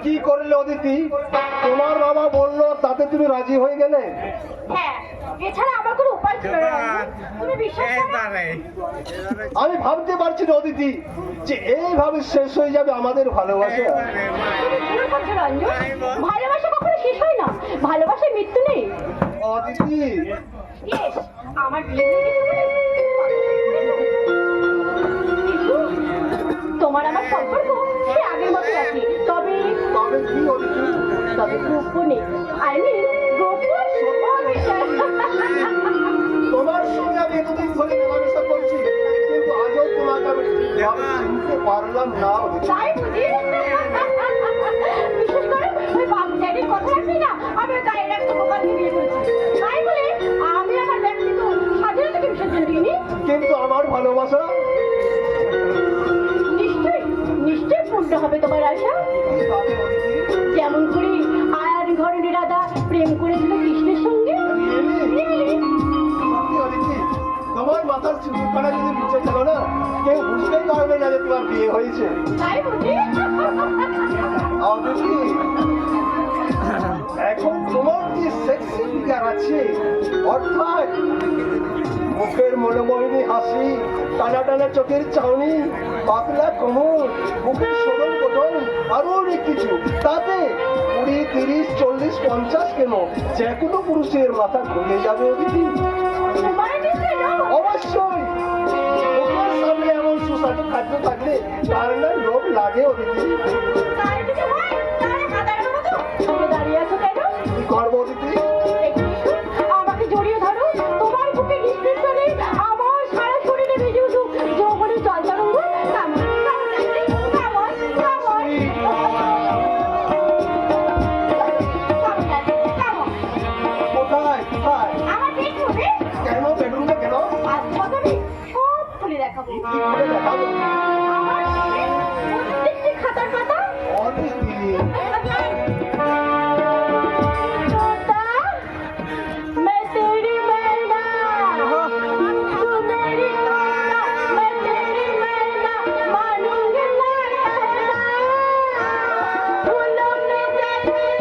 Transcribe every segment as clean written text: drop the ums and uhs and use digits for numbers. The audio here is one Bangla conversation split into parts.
কি করলে অদিতি? তোমার বাবা বললো তাতে তুমি রাজি হয়ে গেলে? হ্যাঁ, এছাড়া আমার কোনো উপায় ছিল না। তুমি বিশ্বাস করো? আমি ভাবতে পারছি না অদিতি যে এইভাবে শেষ হয়ে যাবে আমাদের ভালোবাসা। তুমি ভুল করছো রঞ্জন, ভালোবাসা কখনো শেষ হয় না, ভালোবাসায় মৃত্যু নেই। অদিতি, বেশ, আমার বিয়ে হয়ে গেছে বলে কিন্তু তোমার আমার সম্পর্ক সে আগের মতো আছে। তবে তবে কি অদিতি? তবে গোপনে, গোপন তোমার সঙ্গে আমি এতদিন ধরে মেলামেশা করছি, কিন্তু আজও তোমাকে আমি ঠিকভাবে চিনতে পারলাম না অদিতি। তাই বুঝি? বিশেষ করে ওই বাবু ড্যাডির কথা রাখি না, আমি ওই গায়ের একটা বোকাকে বিয়ে করেছি। তাই বলে আমি আমার ব্যক্তিগত স্বাধীনতাকে বিসর্জন দিইনি। কিন্তু আমার ভালোবাসা নিশ্চয়ই নিশ্চয়ই পূর্ণ হবে তোমার আশা। কিভাবে অদিতি? যেমন করে আয়ার ঘরের রাজা প্রেম করেছিল কৃষ্ণের সঙ্গে। সত্যি অদিতি, তোমার মাথার চুলখানা যদি মুছে গেল না, কেউ বুঝতেই পারবে না যে তোমার বিয়ে হয়েছে। তাই বুঝি? অদিতি, এখন তোমার যে সেক্সি ফিগার আছে, অর্থাৎ মুখের মনোমোহিনী হাসি, টানা টানা চোখের চাউনি, পাতলা কোমর, মুখের সরল গঠন, আরো অনেক কিছু, তাতে 20, 30, 40, 50 কেন যে কোনো পুরুষের মাথা ঘুরে যাবে অদিতি। তোমার নিশ্চয়ই না? অবশ্যই তোমার সামনে এমন সুস্বাদু খাদ্য থাকলে কার না লোভ লাগে অদিতি। তাই যদি হয়, তাহলে হাতার মতো তুমি দাঁড়িয়ে আছো কেন? কি করবো অদিতি? একটু এসো, আমাকে জড়িয়ে ধরো। তোমার বুকে নিঃশ্বাস ফেলে আমার সারা শরীরে বেজে উঠুক যৌবনের জলতরঙ্গ। Come on, come on, come on, come on. Come on, কোথায় কোথায়? আমার বেডরুমে। কেন বেডরুমে কেন? আজ আমি সব খুলে দেখাবো। কি করে দেখাবো? আমার ঘরে প্রত্যেকটি খাতার পাতা অদিতি, तोता, मैं तेरी मैना, तू मेरी तोता, मैं तेरी मैना, मानूंगी ना कहना, फूलों में तेरी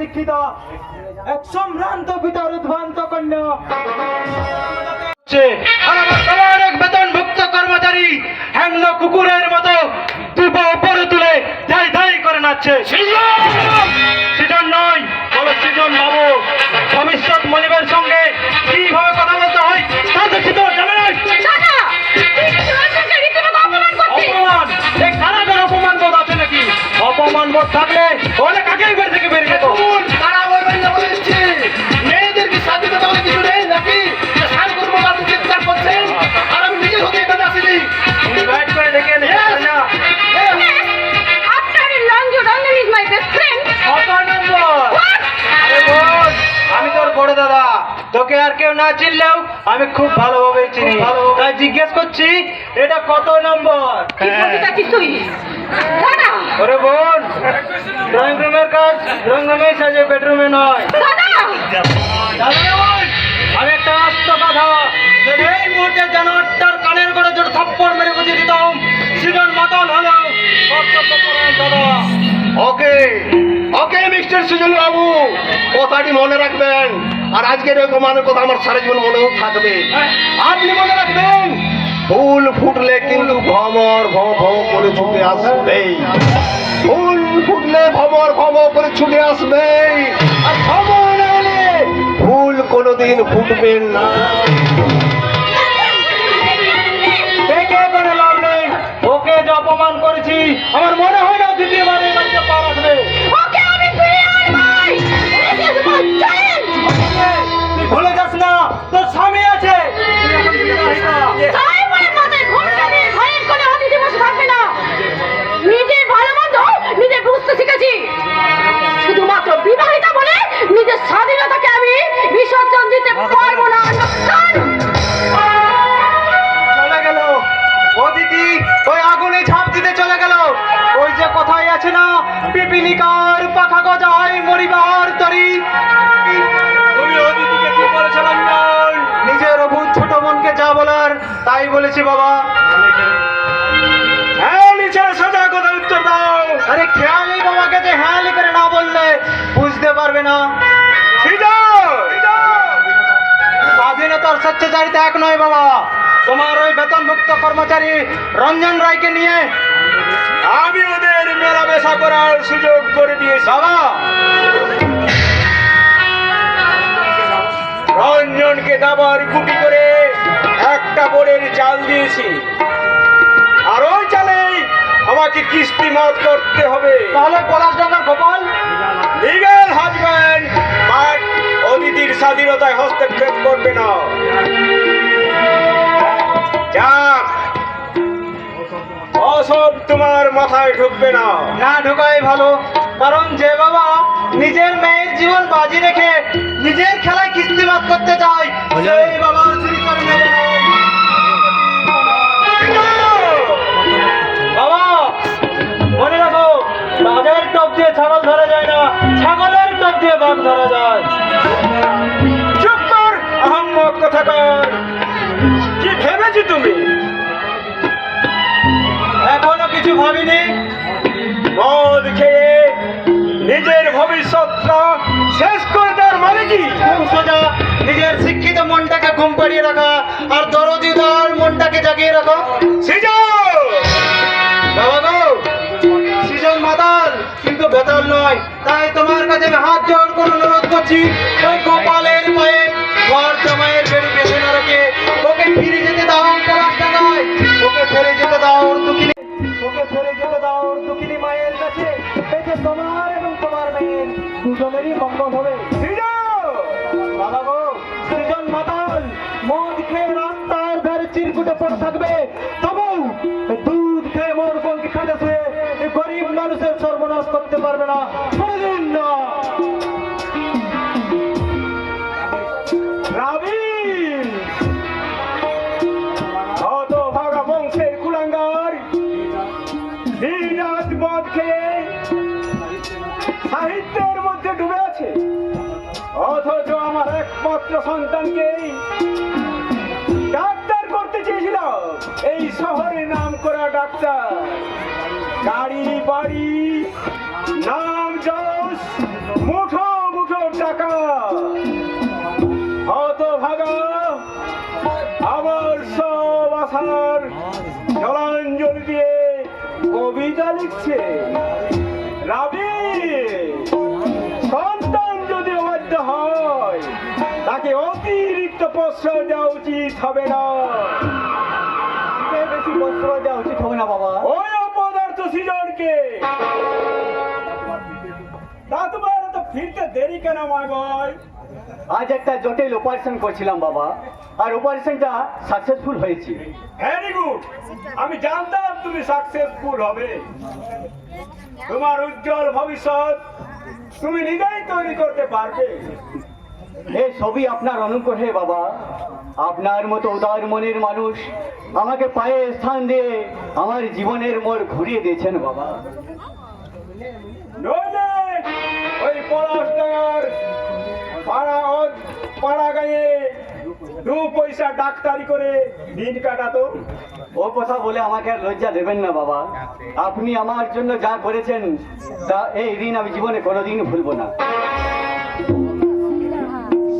দীক্ষিত এক সম্ভ্রান্ত পিতার উদ্ভ্রান্ত কন্যা এক বেতনভুক্ত কর্মচারী হ্যাংলো কুকুরের মতো দুপ উপরে তুলে ধাই ধাই করে নাচছে। সৃজন নয়, বলো সৃজন বাবু। ভবিষ্যৎ মনিবের সঙ্গে কিভাবে কথা বলতে হয় তা দেখছি তো জানো না? অপমান, এই কারাগার অপমান বোধ আছে নাকি? অপমান বোধ থাকলে ওরা কাকে বের থেকে বেরিয়ে যেত। তারা ওই বাড়িতে বলেছে মেয়েদের কি স্বাধীনতা বলে কিছু নেই নাকি? সার করবো আপনি চিৎকার করছেন আর আমি নিজের হতে এখানে আসিনি। ইনভাইট করে ডেকে এনে না After Ranju, Ranjan is my best friend. কত নম্বর? আরে বোন, আমি তোর বড় দাদা, তোকে আর কেউ না চিনলেও আমি খুব ভালোভাবে চিনি। তাই জিজ্ঞেস করছি এটা কত নম্বর? কি বলতে চাচ্ছিস তুই? দাদা, ওরে বোন, ড্রয়িং রুমের কাজ ড্রয়িং রুমেই সাজে, বেডরুমে নয়। দাদা, দাদা বোন, আমি একটা আস্ত কথা এই মুহূর্তে জানোয়ারটার কানের গোড়ে জোর থাপ্পড় মেরে বুঝিয়ে দিতাম। সৃজন মাতাল হলো কর্তব্য করুন দাদা। ওকে ওকে মিস্টার সুজন বাবু, কথাটি মনে রাখবেন। আর আজকের এই অপমানের কথা আমার সারা জীবন মনেও থাকবে। আপনি মনে রাখবেন, ফুল ফুটলে কিন্তু ভমর ভম ভম করে ছুটে আসবেই। ফুল ফুটলে ভমর ভম করে ছুটে আসবেই। আর ভমর না হলে ফুল কোনোদিন ফুটবেন না। দেখে করে লাভ নেই, ওকে যে অপমান করেছি আমার মনে হয় না দ্বিতীয়বার এই বাড়িতে পা রাখবে। ওকে আমি ফিরিয়ে আনবই। তুই ভুলে যাস না তোর স্বামী আছে। তুই এখন ফিরে আসিস না। তাই বলে মাথায় ঘোমটা দিয়ে ঘরের কোণে অতিথি বসে থাকবে না। নিজের ভালো মন্দ নিজে বুঝতে শিখেছি। শুধুমাত্র বিবাহিতা বলে নিজের স্বাধীনতাকে আমি বিসর্জন দিতে পারবো না। চলে গেল অদিতি, ওই আগুনে ঝাঁপ দিতে চলে গেল। ওই যে কথাই আছে না, পিপিলিকার পাখা গজায় মরিবার তরি। তুমি অদিতিকে কি বলেছো রঞ্জন? নিজের অভূত ছোট বোনকে যা বলার তাই বলেছি বাবা। হ্যাঁ নিচে সোজা কথা উত্তর দাও। আরে খেয়ালি বাবাকে যে হ্যাঁ করে না বললে বুঝতে পারবে না। স্বাধীনতার স্বেচ্ছাচারিতা এক নয় বাবা। তোমার ওই বেতনভুক্ত কর্মচারী রঞ্জন রায়কে নিয়ে আমি ওদের মেলামেশা করার সুযোগ করে দিয়েছি বাবা। রঞ্জনকে দাবার কুটি করে একটা বোর্ডের চাল দিয়েছি, আর ওই চালেই আমাকে কিস্তি মত করতে হবে। তাহলে পলাশডাঙ্গার গোপাল লিগ্যাল হাজব্যান্ড বাট অদিতির স্বাধীনতায় হস্তক্ষেপ করবে না। যাক, অসব তোমার মাথায় ঢুকবে না। না ঢুকাই ভালো, কারণ যে বাবা নিজের মেয়ের জীবন বাজি রেখে নিজের খেলায় কিস্তিমাত করতে চায় সেই বাবা শ্রীচরণে বাবা মনে রাখো, বাঘের টপ দিয়ে ছাগল ধরা যায় না, ছাগলের টপ দিয়ে বাঘ ধরা যায়। চুপ কর আহম্মক কথাকার। কি ভেবেছি তুমি? এখনো কিছু ভাবিনি। মদ খেয়ে নিজের ভবিষ্যৎটা শেষ করে দেওয়ার মানে কি? সোজা নিজের শিক্ষিত মনটাকে ঘুম পাড়িয়ে রাখা আর দরদিদার মনটাকে জাগিয়ে রাখা। বাবা গো, সৃজন মাতাল কিন্তু বেতাল নয়। তাই তোমার কাছে আমি হাত জোড় করে অনুরোধ করছি, ওই গোপালের পায়ে ঘর জামাইয়ের বেড়ি বেঁধে না রেখে ওকে ফিরে যেতে দাও পলাশডাঙ্গায়। ওকে ফেলে যেতে দাও ওর দুঃখিনী, ওকে ফেলে যেতে দাও ওর দুঃখিনী মায়ের কাছে। এতে তোমার এবং তোমার মেয়ের দুজনেরই মঙ্গল হবে। বাবা গো, সৃজন মাতাল মদ খেয়ে রাস্তার ধারে চিরকুটে পড়ে থাকবে, তবু দুধ খেয়ে মোর বোনকে খাটে শুয়ে এই গরিব মানুষের সর্বনাশ করতে পারবে না কোনোদিন না। রাবিল হতভাগা বংশের কুলাঙ্গার দিনরাত মদ খেয়ে সাহিত্যের মধ্যে ডুবে আছে, অথচ আমার একমাত্র সন্তানকেই ডাক্তার করতে চেয়েছিলাম। এই শহরে নাম করা ডাক্তার, গাড়ি বাড়ি নাম যশ, মুঠো মুঠো টাকা। হতভাগা আমার সব আশার জলাঞ্জলি দিয়ে কবিতা লিখছে। রাবি, সন্তান যদি অবাধ্য হয় তাকে অতিরিক্ত প্রশ্রয় দেওয়া উচিত হবে না। বেশি প্রশ্রয় দেওয়া উচিত হবে না বাবা। ওই অপদার্থ সৃজনকে তা তোমার তো ফিরতে দেরি কেন মাই বয়? আজ একটা জটিল অপারেশন করছিলাম বাবা, আর অপারেশনটা সাকসেসফুল হয়েছে। ভেরি গুড, আমি জানতাম তুমি সাকসেসফুল হবে। তোমার উজ্জ্বল ভবিষ্যৎ তুমি নিজেই তৈরি করতে পারবে। এই সবই আপনার অনুগ্রহে বাবা। আপনার মতো উদার মনের মানুষ আমাকে পায়ে স্থান দিয়ে আমার জীবনের মোড় ঘুরিয়ে দিয়েছেন বাবা। নইলে ওই পলাশডাঙ্গার পাড়া গায়ে 2 পয়সা ডাক্তারি করে দিন কাটাতো। ও কথা বলে আমাকে আর লজ্জা দেবেন না বাবা। আপনি আমার জন্য যা করেছেন তা এই ঋণ আমি জীবনে কোনোদিন ভুলবো না।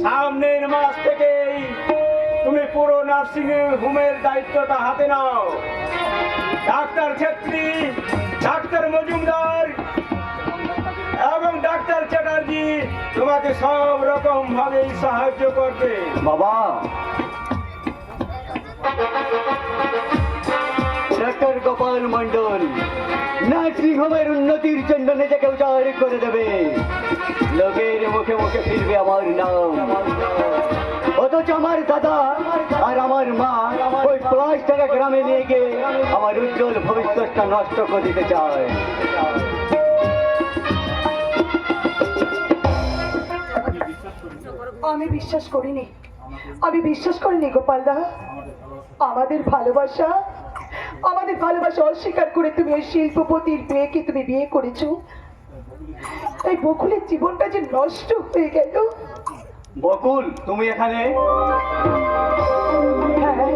সামনের মাস থেকেই তুমি পুরো নার্সিং হোমের দায়িত্বটা হাতে নাও। ডাক্তার ছেত্রী, ডাক্তার মজুমদার এবং ডাক্তার চ্যাটার্জি তোমাকে সব রকম ভাবেই সাহায্য করবে। বাবা, ডাক্তার গোপাল মন্ডল নার্সিং হোমের উন্নতির জন্য নিজেকে উজাড় করে দেবে। লোকের মুখে মুখে ফিরবে আমার নাম। অথচ আমার দাদা আর আমার মা ওই 5 টাকা গ্রামে নিয়ে গিয়ে আমার উজ্জ্বল ভবিষ্যৎটা নষ্ট করে দিতে চায়। আমি বিশ্বাস করিনি, আমি বিশ্বাস করিনি গোপালদা। আমাদের ভালোবাসা অস্বীকার করে তুমি ওই শিল্পপতির মেয়েকে তুমি বিয়ে করেছো। এই বকুলের জীবনটা যে নষ্ট হয়ে গেল। বকুল, তুমি এখানে? হ্যাঁ,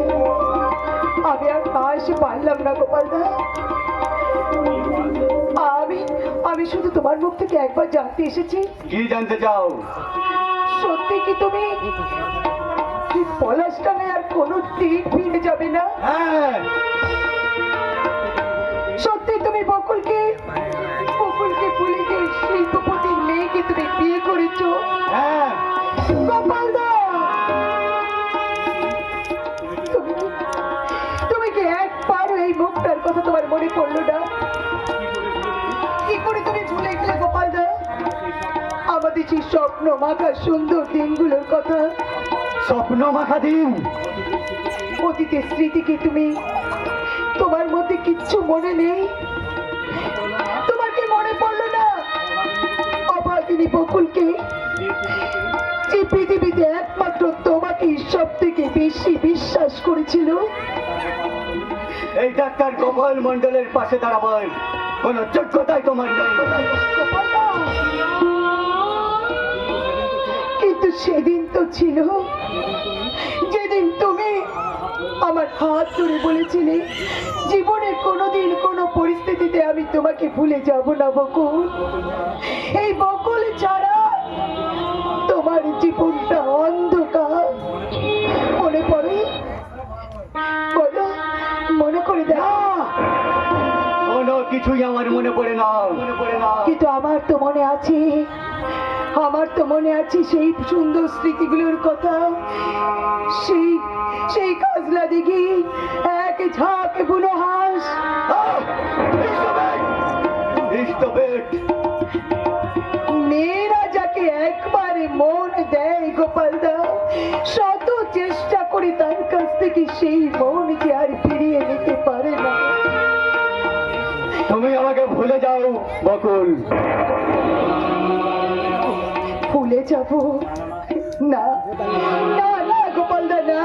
আমি আর না এসে পারলাম না গোপালদা। আমি শুধু তোমার মুখ থেকে একবার জানতে এসেছি। কি জানতে চাও? সত্যি কি তুমি পলাশটানে আর কোনো দিন ফিরে যাবে না? হ্যাঁ, সত্যি তুমি বকুলকে ভুলে গিয়ে শিল্পপতির মেয়েকে তুমি বিয়ে করেছো? হ্যাঁ। গোপালদা, তুমি কি একবারও এই মুখটার কথা তোমার মনে পড়লো না? কি করে তুমি ভুলে গেলে গোপালদা আমাদের সেই স্বপ্ন মাখা সুন্দর দিনগুলোর কথা? স্বপ্ন মাখা দিন? অতীতের স্মৃতিকে তুমি, তোমার মধ্যে কিচ্ছু মনে নেই? তোমার কি মনে পড়লো না অভাগিনী বকুলকে, যে পৃথিবীতে একমাত্র তোমাকে সব থেকে বেশি বিশ্বাস করেছিল? এই ডাক্তার গোপাল মন্ডলের পাশে দাঁড়াবার কোন যোগ্যতাই তোমার নেই। গোপালদা, কিন্তু সেদিন তো ছিল যেদিন তুমি আমার হাত ধরে বলেছিলে জীবনের কোনোদিন কোনো পরিস্থিতিতে আমি তোমাকে ভুলে যাব না বকুল। এই বকুল ছাড়া তোমার জীবনটা অন্ধকার। মনে পড়ে? বলো, মনে করে দাও। কোনো কিছুই আমার মনে পড়ে না। কিন্তু আমার তো মনে আছে, সেই সুন্দর স্মৃতিগুলোর কথা। সেই কাজলা দিঘি, এক ঝাঁক বুনো হাঁস। মেয়েরা যাকে একবারে মন দেয় গোপালদা, শত চেষ্টা করে তার কাছ থেকে সেই মনকে আর ফিরিয়ে নিতে পারে না। তুমি আমাকে ভুলে যাও বকুল। ভুলে যাব না, না না গোপালদা, না।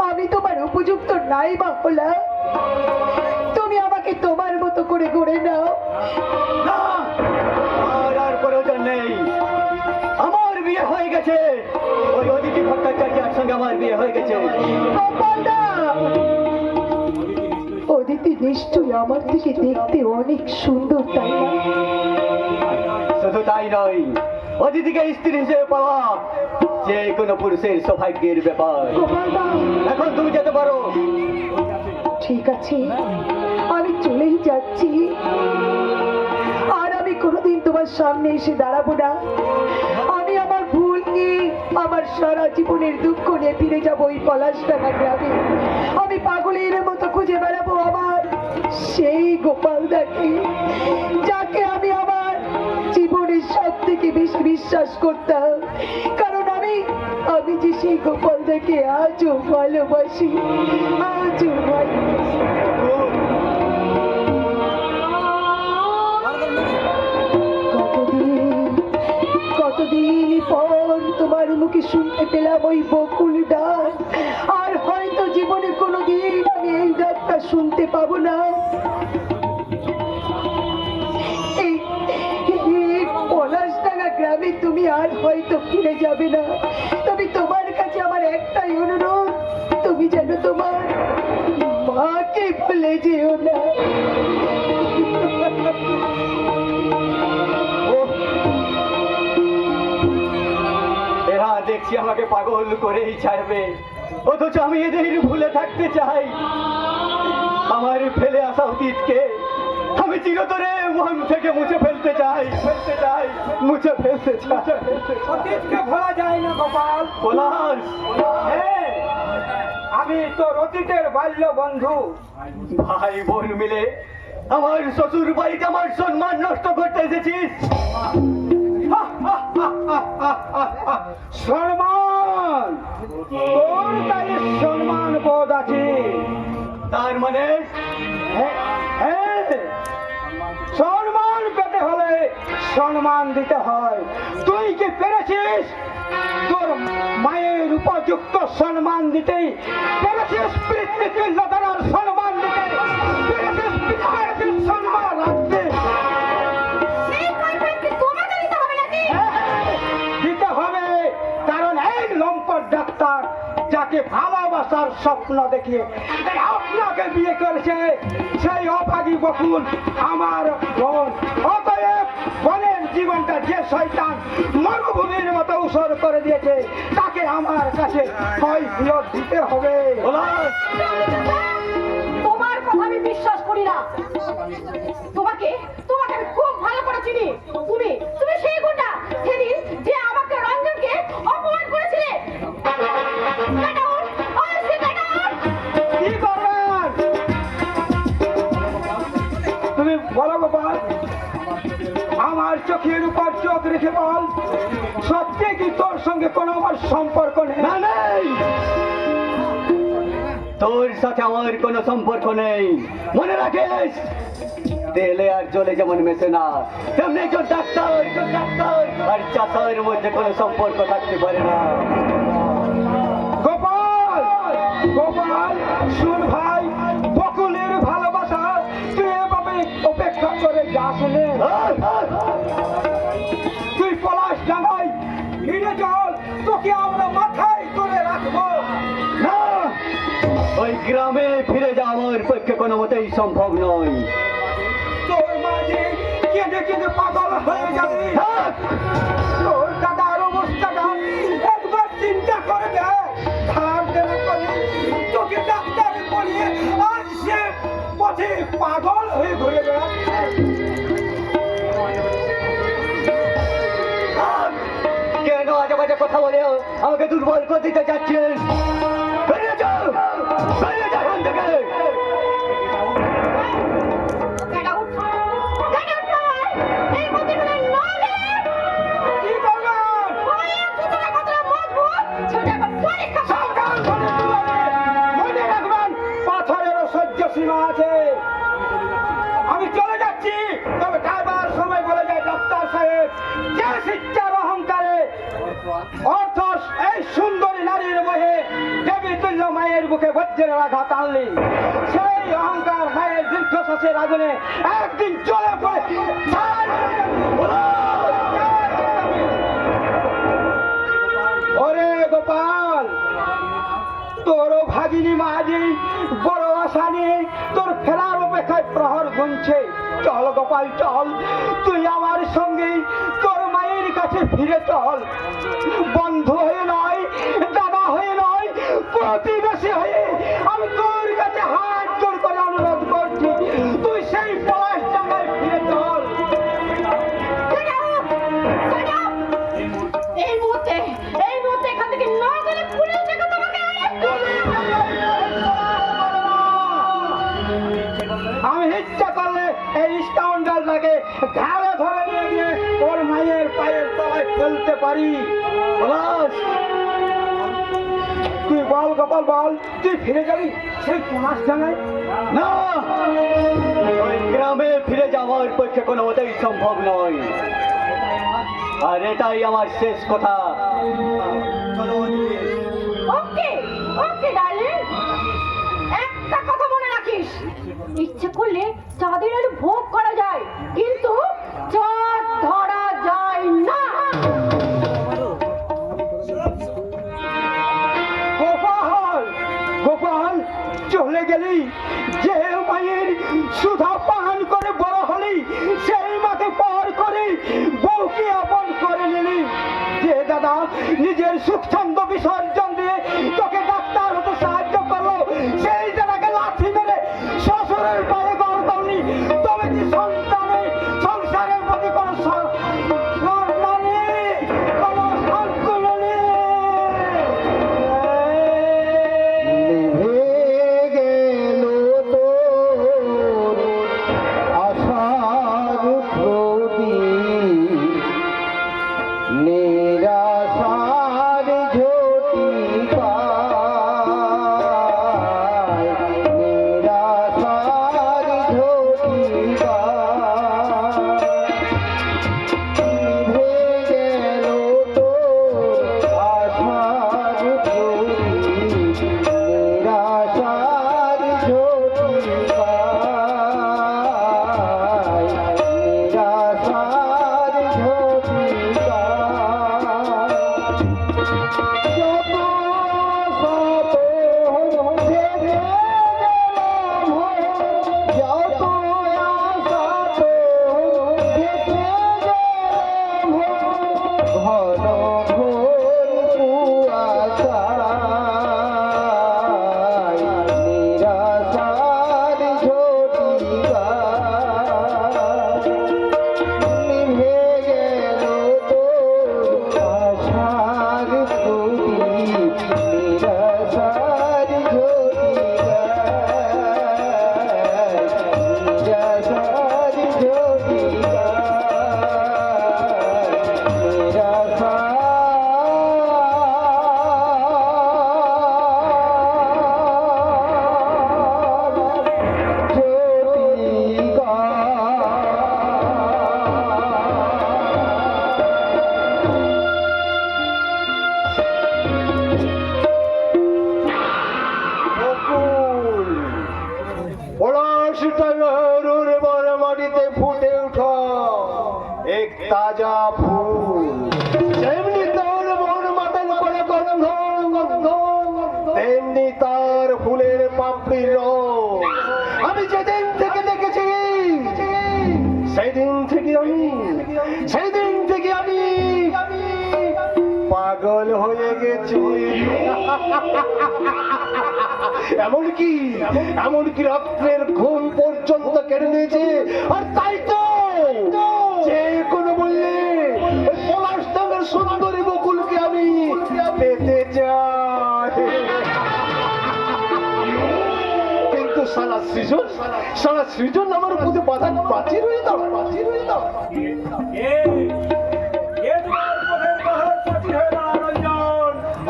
আমি তোমার উপযুক্ত নাই বা হলাম। তুমি আমাকে তোমার মতো করে গড়ে নাও। না, আর প্রয়োজন নেই। আমার বিয়ে হয়ে গেছে, ওই অদিতি ভট্টাচার্যের সঙ্গে আমার বিয়ে হয়ে গেছে। গোপালদা, অদিতি নিশ্চয়ই আমার থেকে দেখতে অনেক সুন্দর, তাই না? শুধু তাই নয়, অদিতিকে স্ত্রী হিসেবে পাওয়া যে কোনো পুরুষের সৌভাগ্যের ব্যাপার। গোপালদা, এখন তুমি যেতে পারো। ঠিক আছে, আমি চলেই যাচ্ছি। আর আমি কোনোদিন তোমার সামনে এসে দাঁড়াবো না। আমি আমার ভুল নিয়ে, আমার সারা জীবনের দুঃখ নিয়ে ফিরে যাবো ওই পলাশডাঙ্গা গ্রামে। আমি পাগলের মতো খুঁজে বেড়াবো আমার সেই গোপালদাকে, যাকে আমি আমার জীবনের সব থেকে বেশি বিশ্বাস করতাম। কারণ আমি যে সেই গোপালদাকে আজও ভালোবাসি, আজও ভালোবাসি। কতদিন পর তোমার মুখে শুনতে পেলাম ওই বকুল ডাক। আর হয়তো জীবনে কোনোদিন আমি এই ডাকটা শুনতে পাবো না। এই পলাশডাঙ্গা গ্রামে তুমি আর হয়তো ফিরে যাবে না। তবে তোমার তোমার মাকে ভুলে যেও না। এরা দেখছি আমাকে পাগল করেই ছাড়বে, অথচ আমি এদের ভুলে থাকতে চাই। আমার ফেলে আসা অতীতকে আমি চিরতরে মন থেকে মুছে ফেলতে চাই, মুছে ফেলতে চাই। অতীতকে ভোলা যায় না গোপাল। পলাশ, হ্যাঁ, আমি তোর অতীতের বাল্য বন্ধু। ভাই বোন মিলে আমার শ্বশুর বাড়িতে আমার সম্মান নষ্ট করতে এসেছিস। সম্মান, তোর তাই সম্মান বোধ আছে। তার মানে হ্যাঁ, হ্যাঁ, সম্মান পেতে হলে সম্মান দিতে হয়। তুই কি পেরেছিস তোর মায়ের উপযুক্ত সম্মান দিতে? পেরেছিস পিতৃতুল্যতার সম্মান দিতে? পেরেছিস পিতামাতার সম্মান রাখতে? সেই কনফারেন্স কি তোমাকে দিতে হবে নাকি? দিতে হবে, কারণ এই লম্পট ডাক্তার যাকে ভালোবাসার স্বপ্ন দেখিয়ে এই আপনাকে বিয়ে করেছে, সেই অভাগী বকুল আমার বোন। অতএব বোনের জীবনটা যে শয়তান মরুভূমির মতো উসর করে দিয়েছে, তাকে আমার কাছে ফিরত দিতে হবে। পলাশ, তোমার কথা আমি বিশ্বাস করি না। তোমাকে তোমাকে আমি খুব ভালো করে চিনি। তুমি সেই গুন্ডা সেদিন যে আমাকে রঞ্জনকে অপমান করেছিলে। Get out! I say get out! কি করবেন তুমি বলো গোপাল, আমার চোখের উপর চোখ রেখে বল, সত্যি কি তোর সঙ্গে কোনো আমার সম্পর্ক নেই? না নেই, তোর সাথে আমার কোনো সম্পর্ক নেই। মনে রাখিস, তেলে আর জলে যেমন মেশে না, তেমনি একজন ডাক্তার আর চাষার মধ্যে কোনো সম্পর্ক থাকতে পারে না। গোপাল, গোপাল, শুন ভাই, বকুলের ভালোবাসা তুই এভাবে উপেক্ষা করে যাস নে। তুই পলাশ ডাঙাই ফিরে চল, তোকে আমরা মাথায় করে রাখবো। না, ওই গ্রামে ফিরে যাওয়া আমার পক্ষে কোনো মতেই সম্ভব নয়। তোর মাঝে কেঁদে কেঁদে পাগল হয়ে যাবে। তোর দাদার অবস্থাটা একবার চিন্তা করে দেখ। ধার দেনা করে তোকে ডাক্তারে পড়িয়ে আজ সে পথে পাগল হয়ে ঘুরে বেড়াচ্ছে। কেন আজে বাজে কথা বলে আমাকে দুর্বল করে দিতে চাচ্ছেন? বেরিয়ে যাও, বেরিয়ে যাও এখান থেকে। Get out! Get out now! এই মতিগুলো না গেলে কি করবেন? ভয়ে কুকুরের কতটা মজবুত সেটা এখন পরীক্ষা করো। সাবধান করে তুলবে। মনে রাখবেন, পাথরেরও সহ্য সীমা আছে। আমি চলে যাচ্ছি, তবে খাবার সময় বলে যায় ডাক্তার সাহেব, যে শিক্ষার অহংকারে অর্থ এই সুন্দরী নারীর বহে দেবী তুল্য মায়ের বুকে বজ্রের আঘাত আনলি, সেই অহংকার মায়ের দীর্ঘশ্বাসের আগুনে একদিন চলে পড়ে ছাই হয়ে যাবে। ওরে গোপাল, তোরও ভাগিনী মাঝি বড় আশা নিয়ে তোর ফেরার অপেক্ষায় প্রহর গুনছে। চল গোপাল চল, তুই আমার সঙ্গে তোর মায়ের কাছে ফিরে চল। বন্ধু হয়ে নয়, দাদা হয়ে নয়, প্রতিবেশী হয়ে আমি তোর কাছে হাত জোড় করে অনুরোধ করছি, তুই সেই পলাশ ডাঙায় ফিরে চল। Get out! Get out! এই মুহূর্তে এখান থেকে না গেলে পুলিশ ডেকে তোমাকে arrest করবে। আমি ইচ্ছা করলে এই স্কাউন্ডারটাকে ঘাড়ে ধরে নিয়ে গিয়ে ওর মায়ের পায়ের তলায় ফেলতে পারি। পলাশ, তুই বল গোপাল বল, তুই ফিরে যাবি সেই পলাশ ডাঙায়? না, ওই গ্রামে ফিরে যাওয়ার পক্ষে কোনো মতেই সম্ভব নয়। আর এটাই আমার শেষ কথা। ওকে ওকে ডার্লিং, একটা কথা মনে রাখিস, ইচ্ছে করলে চাঁদের আলো ভোগ করা যায়, কিন্তু চাঁদ ধরা যায় না। গোপাল, গোপাল, নিজের সুখ ছন্দ বিসর্জন দিয়ে তোকে ডাক্তার হতে সাহায্য করলো, সেই জায়গাকে লাঠি মেরে শ্বশুরের পায়ে গড়ানি, তবে কি সন্তানের সংসারের প্রতি কোনো মাটিতে ফুটে উঠা এক তাজা ফুল, যেমনি তার মন মাতাল করে গন্ধ গন্ধ, তেমনি তার ফুলের পাপড়ির রং। আমি যেদিন থেকে দেখেছি সেদিন থেকে আমি পাগল হয়ে গেছি। এমনকি রাত্রের ঘুম পর্যন্ত কেড়ে নিয়েছে। আর তাই তো যে কোনো মূল্যে ওই পলাশডাঙ্গার সুন্দরী বকুলকে আমি পেতে চাই। কিন্তু সারা সৃজন আমার প্রতি বাধা প্রাচীর হয়ে দাঁড়ায়।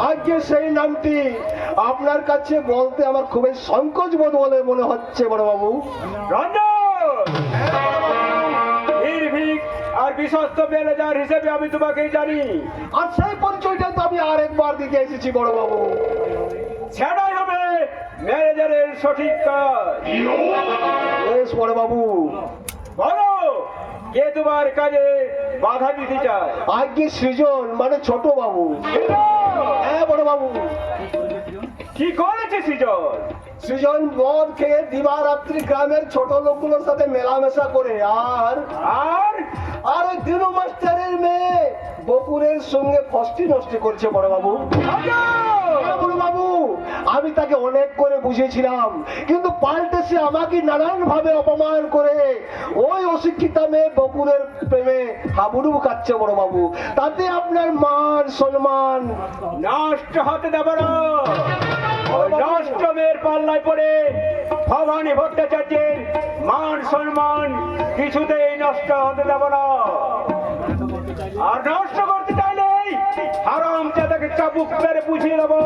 আজকে সেই নামটি আপনার কাছে বলতে আমার খুবই সংকোচ বোধ বলে মনে হচ্ছে বড় বাবু। আর বিশ্বস্ত ম্যানেজার হিসেবে আমি তোমাকে জানি, আর সেই পরিচয়টা তো আমি আরেকবার দিতে এসেছি বড় বাবু। সেটাই হবে ম্যানেজারের সঠিক কাজ। বেশ বড় বাবু, বলো কে তোমার কাজে বাধা দিতে চায়? আজকে সৃজন মানে ছোট বাবু। হ্যাঁ বড় বাবু। কি করেছে সৃজন? সৃজন মদ খেয়ে দিবারাত্রি গ্রামের ছোট লোকগুলোর সাথে মেলামেশা করে আর আর ওই দিনু মাস্টারের মেয়ে বকুরের সঙ্গে ফষ্টি নষ্টি করছে বড় বাবু। বড় বাবু, আমি তাকে অনেক করে বুঝিয়েছিলাম, কিন্তু পাল্টে সে আমাকে নানান ভাবে অপমান করে ওই অশিক্ষিতা মেয়ে বকুরের প্রেমে হাবুডুবু খাচ্ছে বড় বাবু। তাতে আপনার মান সম্মান নষ্ট হতে দেব না। ওই নষ্ট মেয়ের পাল্লায় পড়ে ভবানী ভট্টাচার্যের মান সম্মান কিছুতেই নষ্ট হতে দেব না। আর নষ্ট করতে চাইলেই হারাম চাঁদাকে চাবুক মেরে বুঝিয়ে দেবো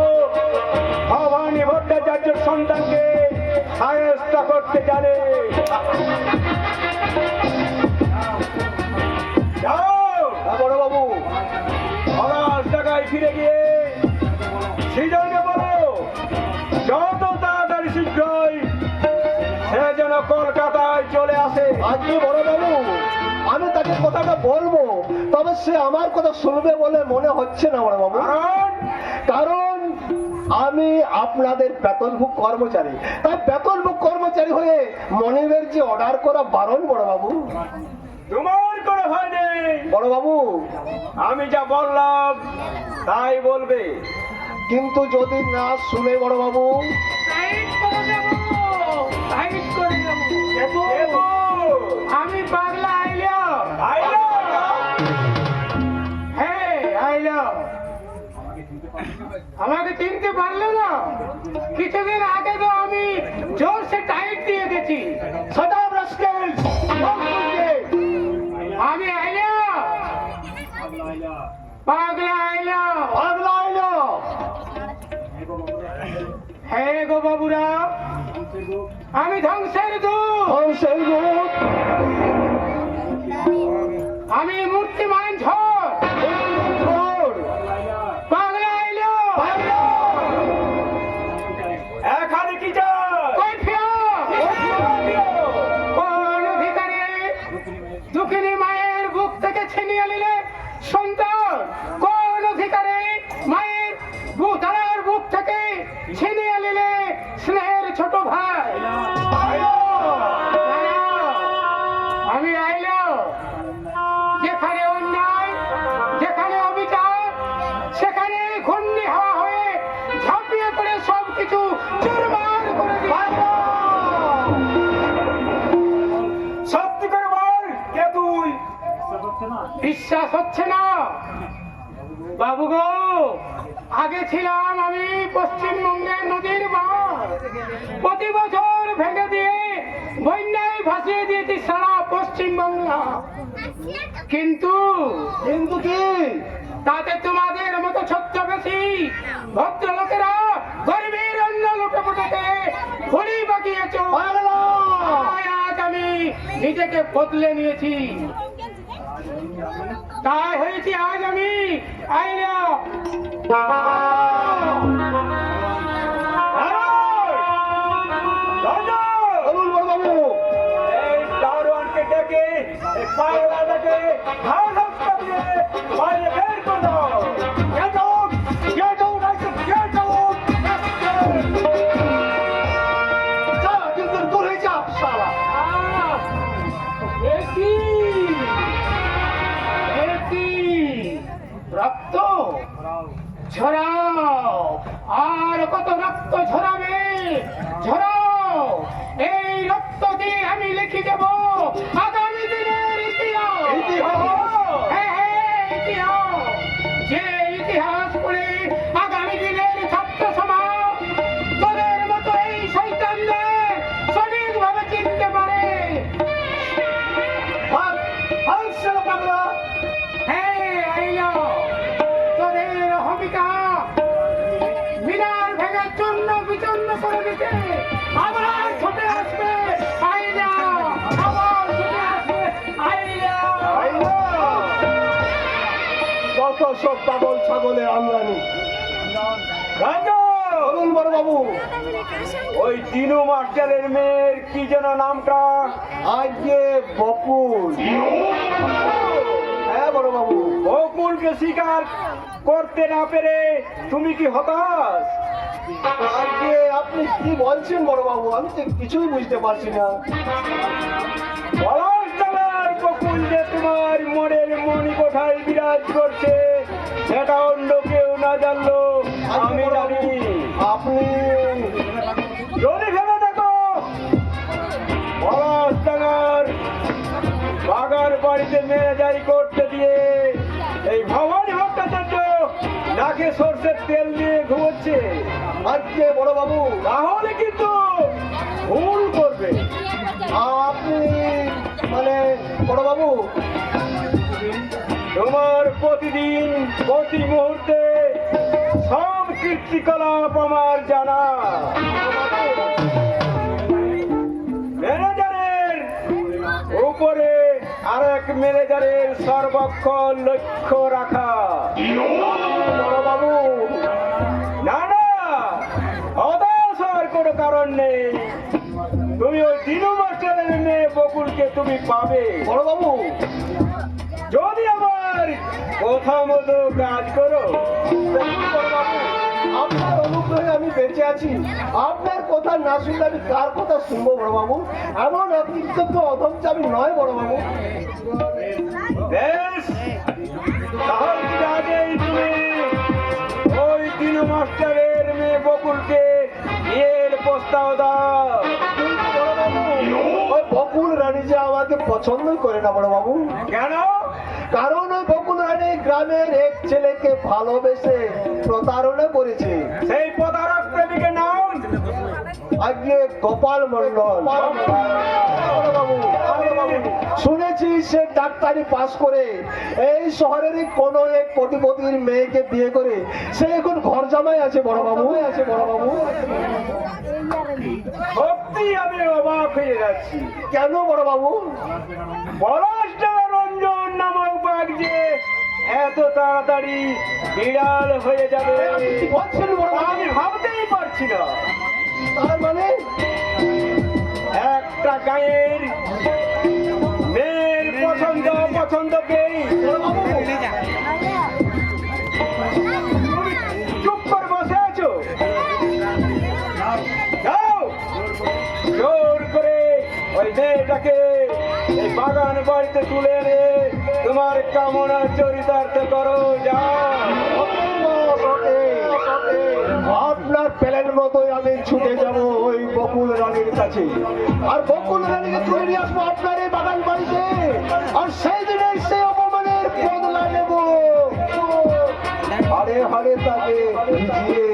ভবানী ভট্টাচার্যের সন্তানকে সায়স্ত করতে জানে। বড় বাবু, পলাশ জায়গায় ফিরে গিয়ে সৃজনকে বলো যত তাড়াতাড়ি শীঘ্রই সে যেন কলকাতায় চলে আসে। আজকে বড় বাবু আমি তাকে কথাটা বলবো, তবে সে আমার কথা শুনবে বলে মনে হচ্ছে না বড় বাবু। কারণ আমি আপনাদের বেতনভোগ কর্মচারী, তাই বেতনভোগ কর্মচারী হয়ে মনিবের যে অর্ডার করা বারণ বড় বাবু। তোমার কোনো ভয় নেই। বড় বাবু, আমি যা বললাম তাই বলবে। কিন্তু যদি না শুনে বড় বাবু, আমি পাগলা আইলো আইলো। হ্যাঁ আইলো। আমাকে চিনতে পারলে না? কিছুদিন আগে তো আমি জোরসে টাইট দিয়ে গেছি। সদাব রাস্কেল, আমি আইলো পাগলা আইলো। পাগলা আইলো। হ্যাঁ গো বাবুরা, আমি ধ্বংসের দূত, সেই রূপ, আমি মূর্তিমান ঝড়। পাগলা আইলো। এখানে কি চাই? কোন অধিকারে দুঃখিনী মায়ের বুক থেকে ছিনিয়ে নিলে সন্তান? কোন অধিকারে মায়ের তার বুক থেকে ছিনিয়ে নিলে স্নেহের ছোট ভাই? আমি আইলো। যেখানে অন্যায়, যেখানে অবিচার, সেখানে ঘূর্ণি হাওয়া হয়ে ঝাঁপিয়ে পড়ে সবকিছু চুরমার করে দিই। সত্যি করে বল, কে তুই? বিশ্বাস হচ্ছে না বাবু গো? আগে ছিলাম আমি পশ্চিমবঙ্গের নদীর বাঁধ, প্রতি বছর ভেঙে দিয়ে বন্যায় ভাসিয়ে দিয়েছি সারা পশ্চিমবঙ্গ। কিন্তু কিন্তু কি? তাতে তোমাদের মতো ছদ্মবেশী ভদ্রলোকেরা গরিবের অন্য লোকে মোটাকে ঘুড়ি বাগিয়েছ। আজ আমি নিজেকে বদলে নিয়েছি, তাই হয়েছি আজ আমি আইলা। বলুন বড় বাবু। এই দারোয়ানকে ডেকে এই পাগলাটাকে ঘাড় ধাক্কা দিয়ে বাইরে বের করে দাও। Get out! Get out! I said get out! যা, কিন্তু দূর হয়ে যা, শালা। রক্ত ঝরাও, আর কত রক্ত ঝরাবে? ঝরাও। এই রক্ত দিয়ে আমি লিখে দেব আগামী দিনের ইতিহাস। হ্যাঁ, হ্যাঁ, ইতিহাস। যে ইতিহাস পড়ে আগামী দিনের ছাত্র সমাজ তোদের মতো এই শয়তানদের সঠিকভাবে চিনতে পারে। ভাগ, ভাগ, শালা পাগলা। হ্যাঁ আইলো। তোদের অহমিকা মিনার ভেঙে চূর্ণ বিচূর্ণ করে দিতে আবার ছুটে আসবে আইলা। আবার ছুটে আসবে আইলা। আইলো। যত সব পাগল ছাগলের আমদানি। বলুন বড় বাবু। ওই দিনু মাস্টারের মেয়ের কি যেন নামটা? আজকে বকুল। হ্যাঁ বড় বাবু। বকুলকে স্বীকার করতে না পেরে তুমি কি হতাশ? আজকে আপনি কি বলছেন বড় বাবু? আমি তো কিছুই বুঝতে পারছি না। পলাশডাঙ্গার বকুল যে তোমার মনের মণি কোঠায় বিরাজ করছে, সেটা অন্য কেউ না জানলো আমি জানি। আপনি যদি ভেবে দেখো পলাশডাঙ্গার বাগার বাড়িতে মেয়েজারি করতে দিয়ে এই ভবানী ভট্টাচার্য নাকে সর্ষের তেল দিয়ে ঘুমোচ্ছে, আজকে বড় বাবু তাহলে কিন্তু ভুল করবে। আপনি মানে বড় বাবু তোমার প্রতিদিন প্রতি মুহূর্তে সব কীর্তিকলাপ আমার জানা। ম্যানেজারের উপরে আরেক ম্যানেজারের সর্বক্ষণ লক্ষ্য রাখা। বড় বাবু না না, হতাশ হওয়ার কোনো কারণ নেই। তুমি ওই দিনু মাস্টারের মেয়ে বকুলকে তুমি পাবে বড় বাবু যদি আমার কথা মতো কাজ করো। দেখুন বড় বাবু, আপনার অনুগ্রহে আমি বেঁচে আছি। আপনার কথা না শুনলে আমি কার কথা শুনবো বড়বাবু? এমন অকৃতজ্ঞ অধমচ আমি নয় বড়বাবু। বেশ, তাহলে কি আগেই তুমি ওই তিন মাস্টারের মেয়ে বকুলকে বিয়ের প্রস্তাব দাও। কিন্তু বড়বাবু, ওই বকুল রানী যে আমাকে পছন্দ করে না বড়বাবু। কেন? কারণ ওই বকুল রানী গ্রামের এক ছেলেকে ভালোবেসে প্রতারণা করেছে। সেই প্রতারক প্রেমিকের নাম আগে গোপাল মন্ডল। শুনেছি সে ডাক্তারি পাস করে এই শহরের কোন এক কোটিপতির মেয়েকে বিয়ে করে সে এখন ঘর জামাই আছে বড়বাবু। সত্যি আমি অবাক হয়ে যাচ্ছি। কেন বড়বাবু? পলাশটা রঞ্জন নামক বাঘ যে এত তাড়াতাড়ি বিড়াল হয়ে যাবে কি বলছেন বড়বাবু? আমি ভাবতেই পারছি না। তার মানে একটা গায়ের মেয়ের পছন্দ অপছন্দকেই বড়বাবু, চুপ করে বসে আছো। যাও, জোর করে ওই মেয়েটাকে এই বাগান বাড়িতে তুলে এনে তোমার কামনা চরিতার্থ করো। যাও। আপনার প্ল্যান মতোই আমি ছুটে যাব ওই বকুল রানীর কাছে, আর বকুল রানীকে তুলে নিয়ে আসবো আপনার এই বাগান বাড়িতে, আর সেই দিনে সেই অপমানের বদলা নেব। হাড়ে হাড়ে তাকে ভিজিয়ে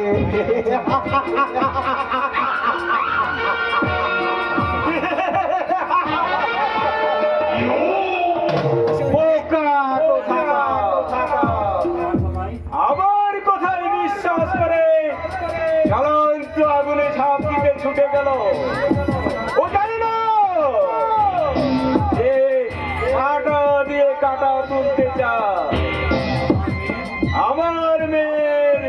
বোকা কোথাকার। আমার কথায় বিশ্বাস করে জ্বলন্ত আগুনে ঝাঁপ দিতে ছুটে গেল। ও জানি না যে কাঁটা দিয়ে কাঁটা তুলতে চায়। আমার মেয়ের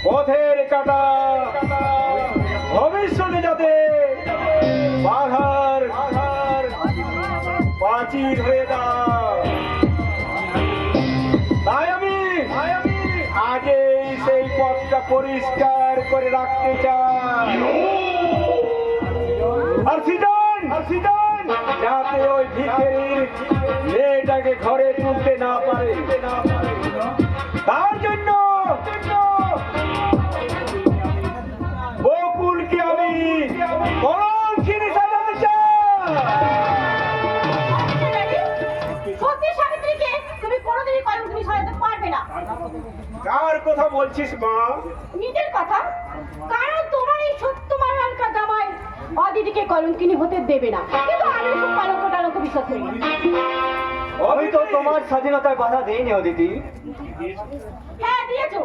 পথের কাঁটা ভবিষ্যতে যাতে বাধার প্রাচীর হয়ে দাও, তাই আমি আগেই সেই পথটা পরিষ্কার করে রাখতে চাই। আর সিজন যাতে ওই ভিখারির মেয়েটাকে ঘরে তুলতে না পারে, তার জন্য বকুলকে আমি কলঙ্কিনী সাজাতে চাই। সত্যি সাবিত্রীকে তুমি কোনোদিনই কলঙ্কিনী সাজাতে পারবে না। কার কথা বলছিস মা? নিজের কথা, কারণ তোমার এই সত্য মানকা জামাই অদিতিকে কলঙ্কিনী হতে দেবে না। কিন্তু আমি সব কলঙ্ক বিশ্বাস করি না। আমি তো তোমার স্বাধীনতায় বাধা দেইনি অদিতি। হ্যাঁ দিয়েছো,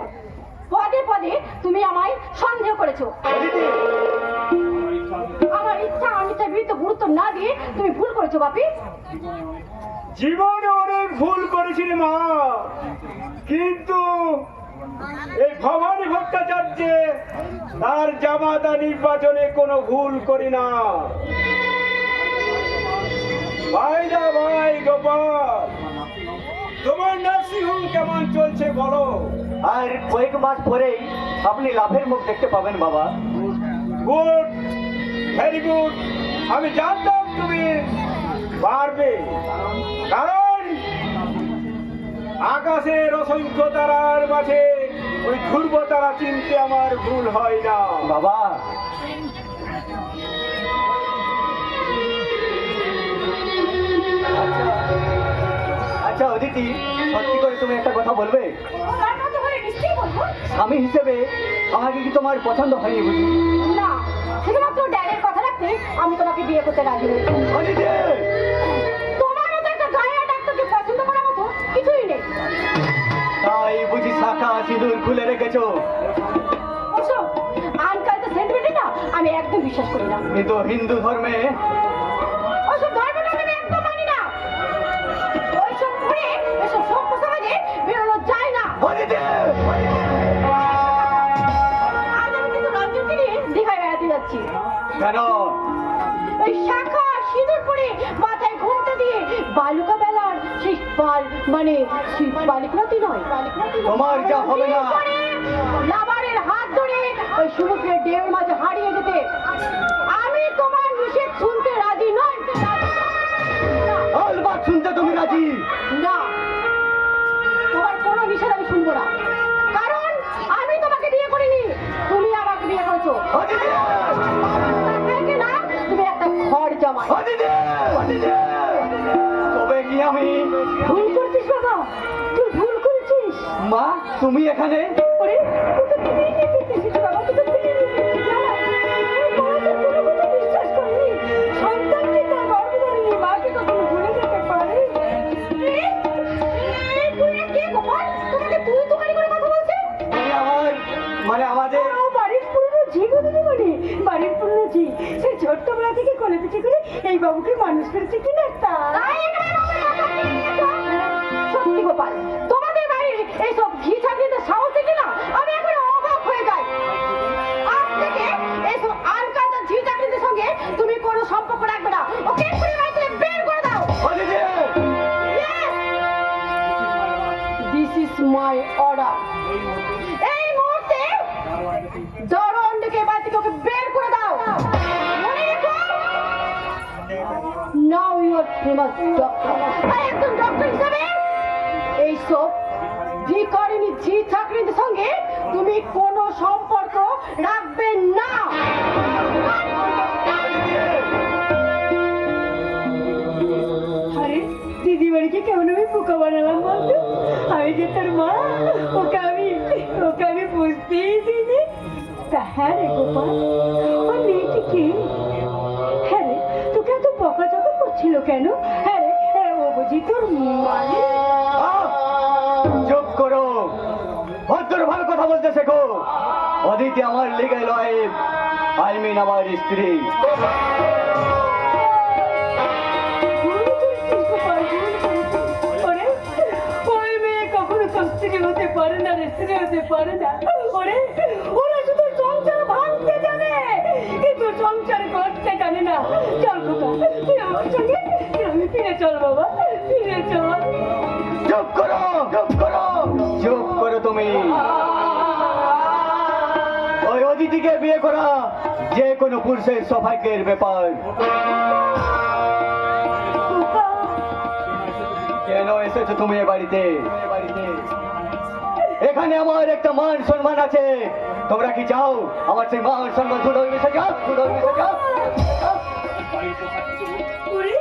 পদে পদে তুমি আমায় সন্দেহ করেছো। আমার ইচ্ছা অনিচ্ছার বিরুদ্ধে গুরুত্ব না দিয়ে তুমি ভুল করেছো বাপি। জীবনে অনেক ভুল করেছিল মা, কিন্তু এই ভবানী ভট্টাচার্য তার জামাতা নির্বাচনে কোনো ভুল করি না। ভাই গোপাল, তোমার নার্সিংহোম কেমন চলছে বলো? আর কয়েক মাস পরেই আপনি লাভের মুখ দেখতে পাবেন বাবা। Good, very good. আমি জানতাম তুমি পারবে, কারণ আকাশের অসংখ্য তারার মাঝে ওই ধ্রুব তারা চিনতে আমার ভুল হয় না বাবা। আচ্ছা অদিতি, সত্যি করে তুমি একটা কথা বলবে? তোমার মতো করে নিশ্চয়ই বলবো। স্বামী হিসেবে আমাকে কি তোমার পছন্দ হয়নি বুঝি? না, শুধুমাত্র ড্যাডের কথা রাখতে আমি তোমাকে বিয়ে করতে রাজি হয়েছি। অদিতি! তোমার মতো একটা গায়ে ডাক্তারকে পছন্দ করার মতো কিছুই নেই। তাই বুঝি শাখা সিঁদুর খুলে রেখেছো? ওসব আনকালচার সেন্টিমেন্টে না আমি একদম বিশ্বাস করি না। কিন্তু হিন্দু ধর্মে ওসব ধর্মটা আমি একদম মানি না। ওইসব করে এসব সভ্য সমাজে বেরোনো যায় না। অদিতি! আজ আমি কিন্তু রঞ্জনকে নিয়ে দীঘায় বেড়াতে যাচ্ছি। কেন? ওই শাখা সিঁদুর পরে মাথায় ঘুমটা দিয়ে বালুকা বেলার শিখপাল মানে বালিকুলাতি নয়, তোমার যা হবে না। লাবারের হাত ধরে ওই সমুদ্রের ঢেউয়ের মাঝে হারিয়ে যেতে আমি তোমার নিষেধ শুনতে রাজি নই। আলবাত শুনতে তুমি রাজি? না, তোমার কোনো নিষেধ আমি শুনবো না, কারণ আমি তোমাকে বিয়ে করিনি, তুমি আমাকে বিয়ে করেছো। অদিতি! দেখে না, তুমি একটা ঘর জামাই। অদিতি! অদিতি! তবে কি আমি ভুল করছিস বাবা, তুই ভুল করেছিস। মা, তুমি এখানে? ওরে, তুই তো ফিরিয়ে নিয়ে ফিরতেছিস বাবা, তুই তো ফিরিয়ে নিয়ে ফিরতেছিস। না, এই বয়সে কোনো কথা বিশ্বাস করিনি। সন্তানকে তার গর্ভ ধরেনি, মাকে কখনো ভুলে যেতে পারে। তুই না কে গোপাল? তোমাকে তুই তুকারি করে কথা বলছিস? মানে আমাদের বাড়ির পুরনো ঝি গো দিদিমণি, বাড়ির পুরনো ঝি। সে ছোট্টবেলা থেকে কোলে পিঠে করে এই বাবুকে মানুষ করেছে কিনা তাই এখানে বাবার কথা নিয়েছো? সত্যি গোপাল, তোমাদের বাড়ির এইসব ঘি ছাগলিতে সাহস দেখি না আমি এখন অবাক হয়ে যাই। আজ থেকে এইসব আনকাজা ঘি ছাগলিদের সঙ্গে তুমি কোনো সম্পর্ক রাখবে না, ওকে এক্ষুনি বাড়ি থেকে বের করে দাও। Aditi! This is my order. এই মুহূর্তে দরন্ডকে বাড়ি থেকে ওকে বের করে দাও। মনে রেখো, নাও ইউর ফেমাস ডক্টর। একজন ডক্টর হিসেবে এইসব ভিখারিনী ঝি চাকরিদের সঙ্গে তুমি কোনো সম্পর্ক রাখবে না। আরে দিদিমণিকে কেমন আমি পোকা বানালাম বলতো? আমি যে তোর মা, ওকে আমি বুঝতেই দিইনি। তা হ্যাঁ রে গোপাল, ওই মেয়েটি কে? হ্যাঁ রে, তোকে এত বকাঝকা করছিল কেন? হ্যাঁ রে, ও বুঝি তোর মানে? চুপ করো, ভদ্র ভালো কথা বলতে শেখো। অদিতি আমার লিগেল ওয়াইফ, আই মিন আমার স্ত্রী। ভুল করেছিস গোপাল, ভুল করেছিস। ওরে, ওই মেয়ে কখনো তোর স্ত্রী হতে পারে না রে, স্ত্রী হতে পারে না। ওরে, ওরা শুধু সংসার ভাঙতে জানে, কিন্তু সংসার করতে জানে না। চল খোকা, তুই আমার সঙ্গে গ্রামে ফিরে চল বাবা, ফিরে চল। চুপ করো, চুপ করো, চুপ করো তুমি। ওই অদিতিকে বিয়ে করা যে কোনো পুরুষের সৌভাগ্যের ব্যাপার। খোকা, কেন এসেছো তুমি এ বাড়িতে? এখানে আমার একটা মান সম্মান আছে, তোমরা কি চাও আমার সেই মান সম্মান ধুলো মিশে যাও? ধুলো মিশে যাও? ওরে,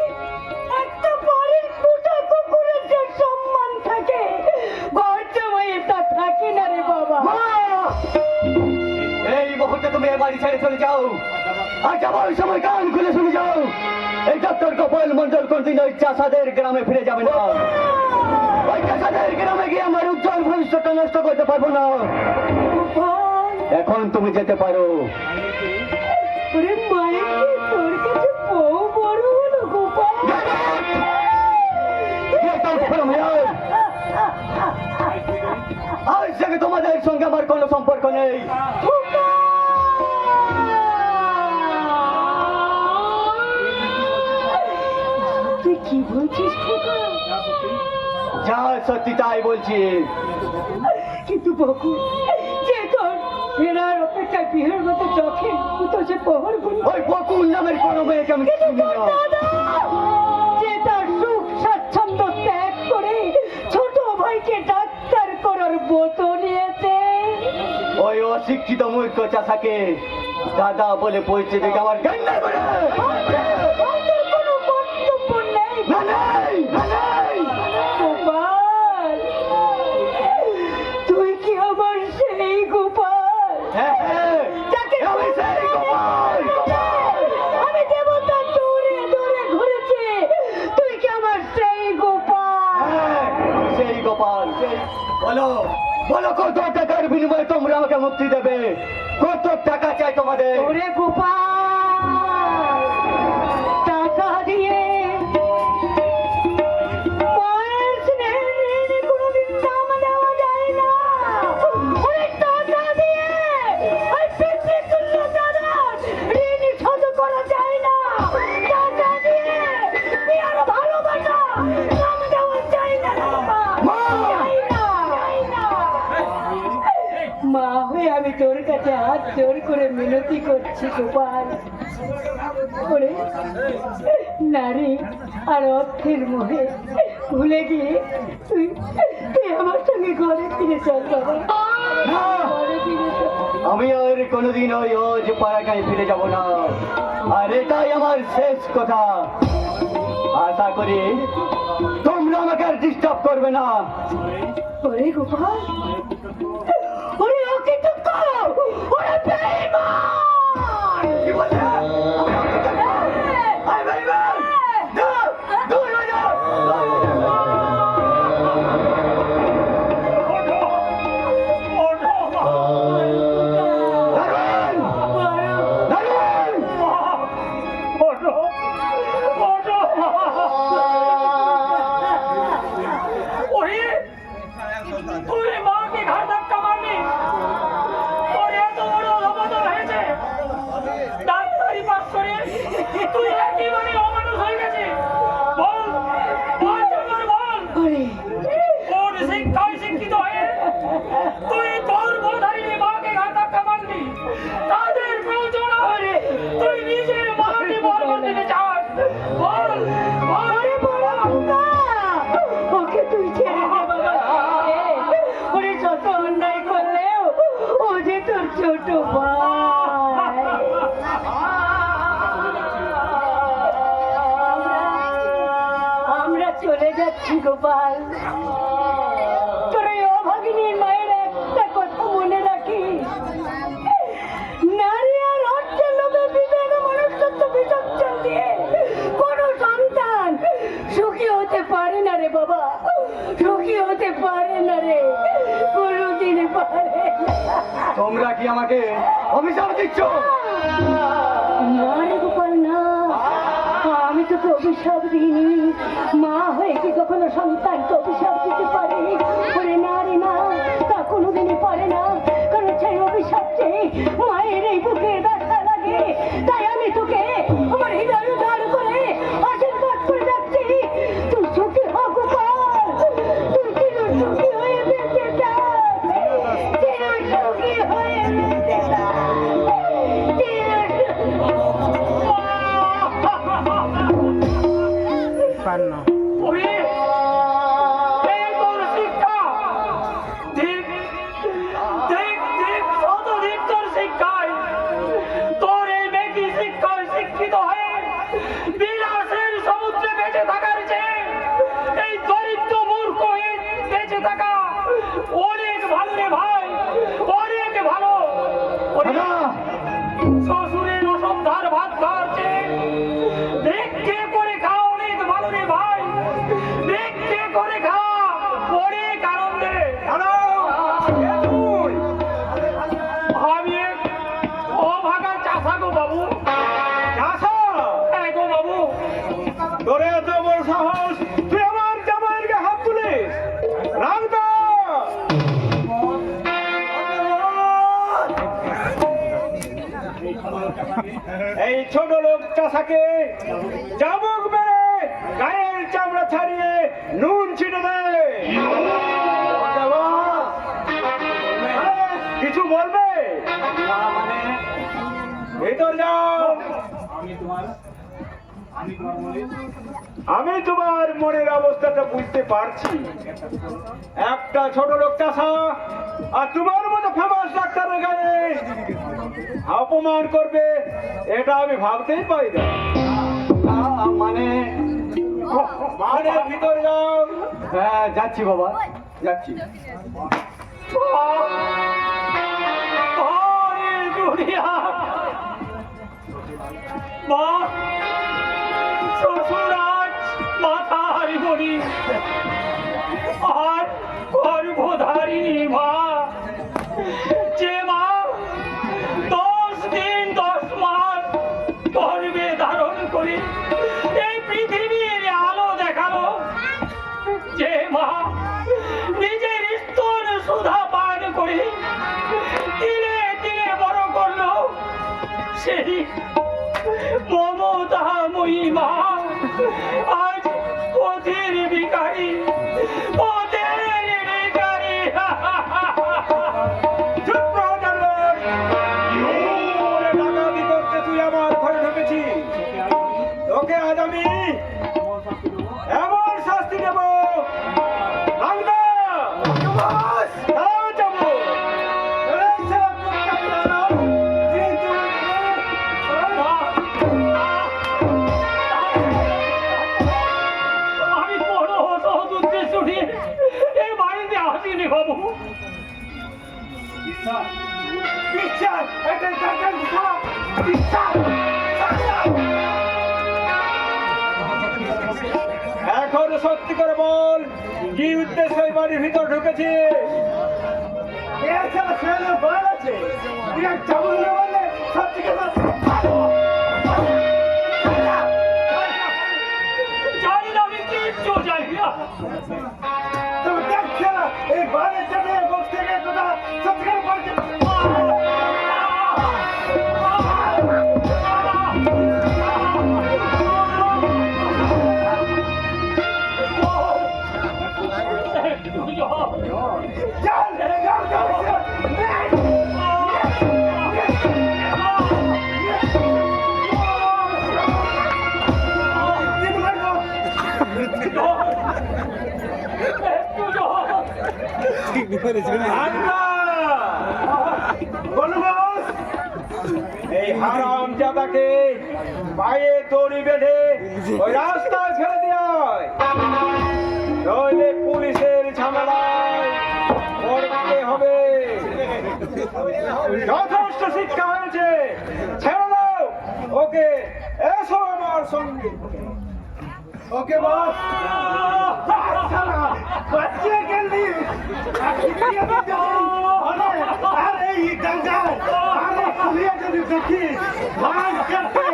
একটা বাড়ির মোটা কুকুরের যে সম্মান থাকে, ঘর জামাইয়ের তা থাকে না রে বাবা। মা! এই মুহূর্তে তুমি এ বাড়ি ছেড়ে চলে যাও, আর যাবার সময় কান খুলে শুনে যাও। এই ডক্টর গোপাল মন্ডল কোনদিন ওই চাষাদের গ্রামে ফিরে যাবে না। ওই চাষাদের গ্রামে গিয়ে আমার উজ্জ্বল ভবিষ্যৎ নষ্ট করতে পারবো না। গোপাল, এখন তুমি যেতে পারো। ওরে মায়ের কি তোর কাছে বউ বড় হলো গোপাল? আজ থেকে তোমাদের সঙ্গে আমার কোনো সম্পর্ক নেই। তুই কি বলছিস খোকা? যা সত্যি তাই বলছি। কিন্তু বকুল, যে তোর ফেরার অপেক্ষায় বিহের মতো চোখে তো সে প্রহর গুলি, ওই বকুল নামের কোনো মেয়েকে আমি কিন্তু চিনি তোর না। দাদা, যে তার সুখ স্বাচ্ছন্দ্য ত্যাগ করে ছোট ভাইকে ডাক্তার করার ব্রত নিয়েছে। ওই অশিক্ষিত মূর্খ চাষাকে দাদা বলে পরিচয় দিকে আমার জ্ঞান নাই বলে। আমাদের কোনো বক্তব্য নেই। না, নেই, না, নেই। গোপাল, তুই কি আমার সেই গোপাল? হ্যাঁ, হ্যাঁ, যাকে আমি সেই গোপাল, গোপাল। আমি দেবতা দৌড়ে দৌড়ে ঘুরেছি, তুই কি আমার সেই গোপাল? হ্যাঁ, সেই গোপাল। বলো, বলো কত টাকার বিনিময়ে তোমরা আমাকে মুক্তি দেবে? কত টাকা চাই তোমাদের? ওরে গোপাল, টাকা দিয়ে মায়ের স্নেহের ঋণে কোনোদিন দাম দেওয়া যায় না। ওই টাকা দিয়ে ওই পিতৃতুল্য দাদার ঋণ শোধ করা যায় না। টাকা দিয়ে বিয়ার ভালোবাসা দাম দেওয়া যায় আমি তোর কাছে হাত জোর করে মিনতি করছি গোপাল। ওরে নারী আর অর্থের মোহে ভুলে গিয়ে তুই তুই আমার সঙ্গে ঘরে ফিরে চল বাবা, ঘরে ফিরে চল। আমি আর কোনোদিন ওই অজ পাড়াগায় ফিরে যাব না, আর এটাই আমার শেষ কথা। আশা করি তোমরা আমাকে আর ডিস্টার্ব করবে না। ওরে গোপাল, ওরে ওকে তো ওরে বেঈমান! কি বলছে? আই বেঈমান! না, দূর হয়ে যাও! দারোয়ান! দারোয়ান! তুই মাকে ঘাট ধাক্কা মারলি, তোর এত বড় অবদান হয়েছে, ডাক্তারি পাস করে তুই একেবারে অমানুষ হয়ে গেছিস। বল বল চন্দন, বল ওরে কোন শিক্ষায় শিক্ষিত হয়ে তুই তোর বলধারিণী মাকে ঘাট ধাক্কা মারলি? তাদের প্রয়োজন হলে তুই নিজের মাকে বলবৎ দিতে চাস? বল বল ওরে বড় খোকা, ওকে তুই ছেড়ে দে বাবা, ছেড়ে দে। ওরে যত অন্যায় করলেও ও যে তোর ছোট ভাই। আমরা চলে যাচ্ছি গোপাল। তোর এই অভাগিনীর মায়ের একটা কথা মনে রাখিস, নারী আর অর্থের লোভে বিবেক ও মনুষ্যত্ব বিসর্জন দিয়ে কোনো সন্তান সুখী হতে পারে না রে বাবা, সুখী হতে পারে না রে, কোনোদিন পারে না। তোমরা কি আমাকে অভিশাপ দিচ্ছ? না রে গোপাল না, আমি তোকে অভিশাপ দিইনি। মা হয়ে কি কখনো সন্তানকে অভিশাপ দিতে পারে? ওরে না রে না, তা কোনোদিনই পারে না, কারণ সেই অভিশাপ যে মায়ের এই বুকে ব্যথা লাগে। তাই আমি তোকে আমার হৃদয় উদ্ধার করে আশীর্বাদ করে যাচ্ছি, তুই সুখী হ গোপাল, তুই চির সুখী হয়ে বেঁচে থাক, চির সুখী হয়ে বেঁচে থাক, চির ওরে, এই তোর শিক্ষা! দেখ, দেখ, দেখ, কত দিক তোর শিক্ষায়! তোর এই মেয়েটি শিক্ষায় শিক্ষিত হয়ে বিলাসের সমুদ্রে বেঁচে থাকার চেয়ে এই দরিদ্র মূর্খ হয়ে বেঁচে থাকা অনেক ভালো রে ভাই, অনেক ভালো। ওরে, দাদা! শ্বশুরের অসন্ধার ভাত খাওয়ার চেয়ে ভিক্ষে করে খাওয়া অনেক ভালো রে ভাই, ভিক্ষে করে খাওয়া অনেক আনন্দে। আমি এক অভাগা চাষা গো বাবু। চাষা? হ্যাঁ গো বাবু। তোর এত বড় সাহস, তুই আমার জামাইয়ের গায়ে হাত তুলিস? রামদা! এই ছোট লোক চাষাকে চাবুক মেরে গায়ের চামড়া ছাড়িয়ে নুন ছিটে দে। কিছু বলবে? ভিতর যাও। আমি তোমার মনের অবস্থাটা বুঝতে পারছি। একটা ছোট লোক চাষা আর তোমার মতো ফেমাস ডাক্তারের গায়ে অপমান করবে, এটা আমি ভাবতেই পারি না। মানে মানে ভিতরে যাও। হ্যাঁ, যাচ্ছি বাবা, যাচ্ছি। আরে দুনিয়া! মা, শ্বশুর আজ মাথায় মনি, আর গর্ভধারিণী মা, যে মা 10 দিন 10 মাস গর্ভে ধারণ করে এই পৃথিবীর আলো দেখালো, যে মা নিজের স্তন সুধা পান করে তিলে তিলে বড় করলো, সেই মমতাময়ী মা আজ পথের ভিখারি, পথের ভিখারি। চুপ করো জানলে। বাবু। এখন সত্যি করে বল, কি উদ্দেশ্যে এই বাড়ির ভিতর ঢুকেছি? জানি না, আমি কিচ্ছু জানি না। এই হারাম জাদাকে পায়ে দড়ি বেঁধে ওই রাস্তায় ছেড়ে দেয়, নইলে পুলিশের ঝামেলায় পড়তে হবে। যথেষ্ট শিক্ষা হয়েছে, ছেড়ে দাও ওকে। এসো আমার সঙ্গে। ওকে বস। বাচ্চা গেলি আরে এই গঙ্গার আরে কুলিয়া যদি দেখি ভাগ করতে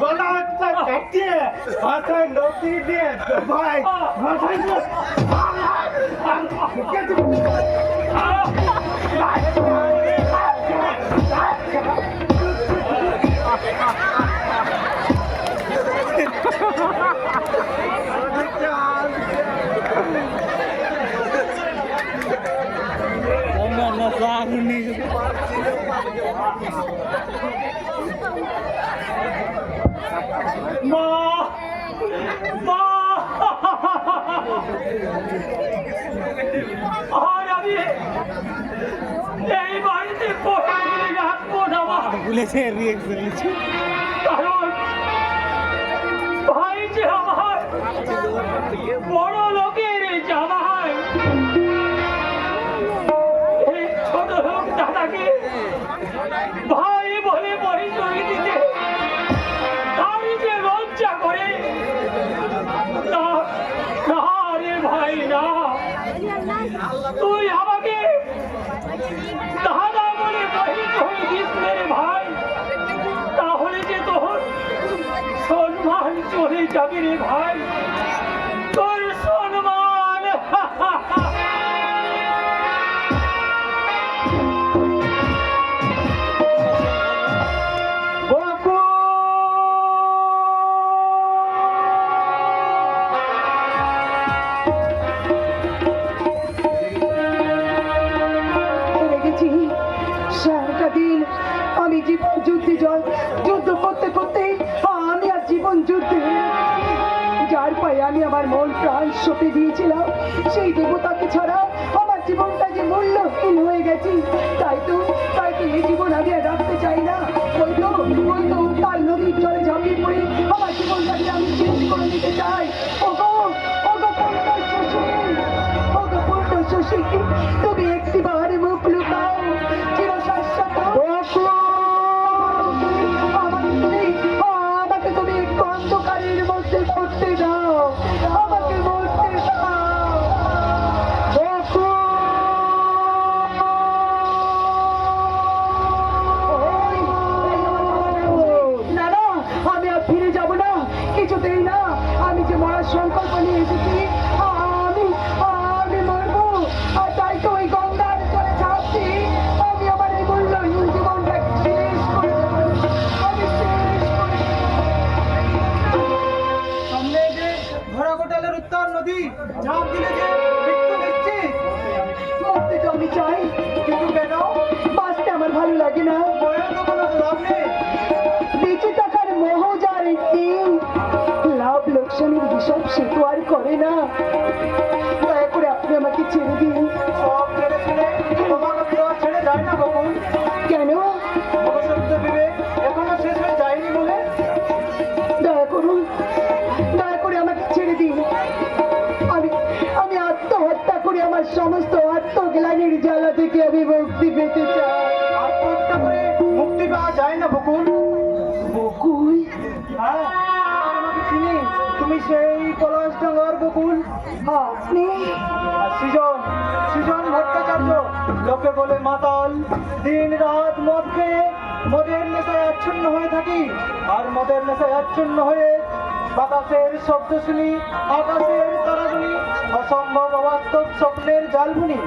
বলা একটা কাটতে ভাষায় নদী দিয়ে ভাই ভাষায় মা মা আর আমি এই বাড়িতে রাখবো না কারণ ভাই যে আমার বড় লোকের জামাই, এই ছোট লোক দাদাকে ভাই বলে পরিচয় দিতে আমি যে লজ্জা করে। না না রে ভাই না, তুই আমাকে দাদা বলে পরিচয় দিস রে ভাই, তাহলে যে তোর সম্মান চলে যাবে রে ভাই, তোর সম্মান। রেখেছি সারাটা দিন আমি জীবন যুদ্ধে যুদ্ধ করতে করতে আমি আর জীবন যুদ্ধে যার পায়ে আমি আমার মন প্রাণ সঁপে দিয়েছিলাম, সেই দেবতাকে ছাড়া আমার জীবনটা যে মূল্যহীন হয়ে গেছে। তাই তো এই জীবন আমি আর রাখতে চাই না। ওই তো তার নদীর জলে ঝাঁপিয়ে পড়ে আমার জীবনটাকে আমি শেষ করে দিতে চাই। ওগো পূর্ণ শশী, তুমি একটিবার মুখ লুকাও, চিরশাশ্বত আমাকে তুমি একটু অন্ধকারের মধ্যে পড়তে দাও, আমাকে মরতে দাও। না না, আমি আর ফিরে যাব না, কিছুতেই না। আমি যে মরার সংকল্প নিয়ে এসেছি, আমি মরবো। আর তাই তো ওই গঙ্গার জলে ঝাঁপছি, আমি আমার এই মূল্যহীন জীবনটাকে শেষ করে দেবো। আমি শেষ করে সামনে যে ধরা গোটালের উত্তর নদী, ঝাঁপ দিলে যে মৃত্যু নিশ্চিত। মরতে তো আমি চাই, কিন্তু কেন? বাঁচতে আমার ভালো লাগে না। বয়ের তো কোনো লাভ নেই। বেঁচে থাকার মোহ যার নেই, লাভ লোকসানের হিসাব সে তো আর করে না। দয়া করে আপনি আমাকে ছেড়ে দিন। সব ছেড়ে ছেড়ে তোমাকে তো আর ছেড়ে যায় না বাবু। কেন? অবসন্ত বিবেক এখনো শেষ হয়ে যায়নি বলে। দয়া করে আমাকে ছেড়ে দিন। আমি আত্মহত্যা করে আমার সমস্ত আত্মগ্লানির জ্বালা থেকে আমি মুক্তি পেতে চাই। আত্মহত্যা করে মুক্তি পাওয়া যায় না বকুল। বকুল, হ্যাঁ, আমাকে চিনি, তুমি সেই পলাশডাঙ্গার বকুল। আপনি? আর সৃজন, সৃজন ভট্টাচার্য, লোকে বলে মাতাল, দিন রাত মদ খেয়ে মদের নেশায় আচ্ছন্ন হয়ে থাকি। আর মদের নেশায় আচ্ছন্ন হয়ে বাতাসের শব্দ শুনি, আকাশের তারাগুনি, অসম্ভব অবাস্তব স্বপ্নের জাল বুনি।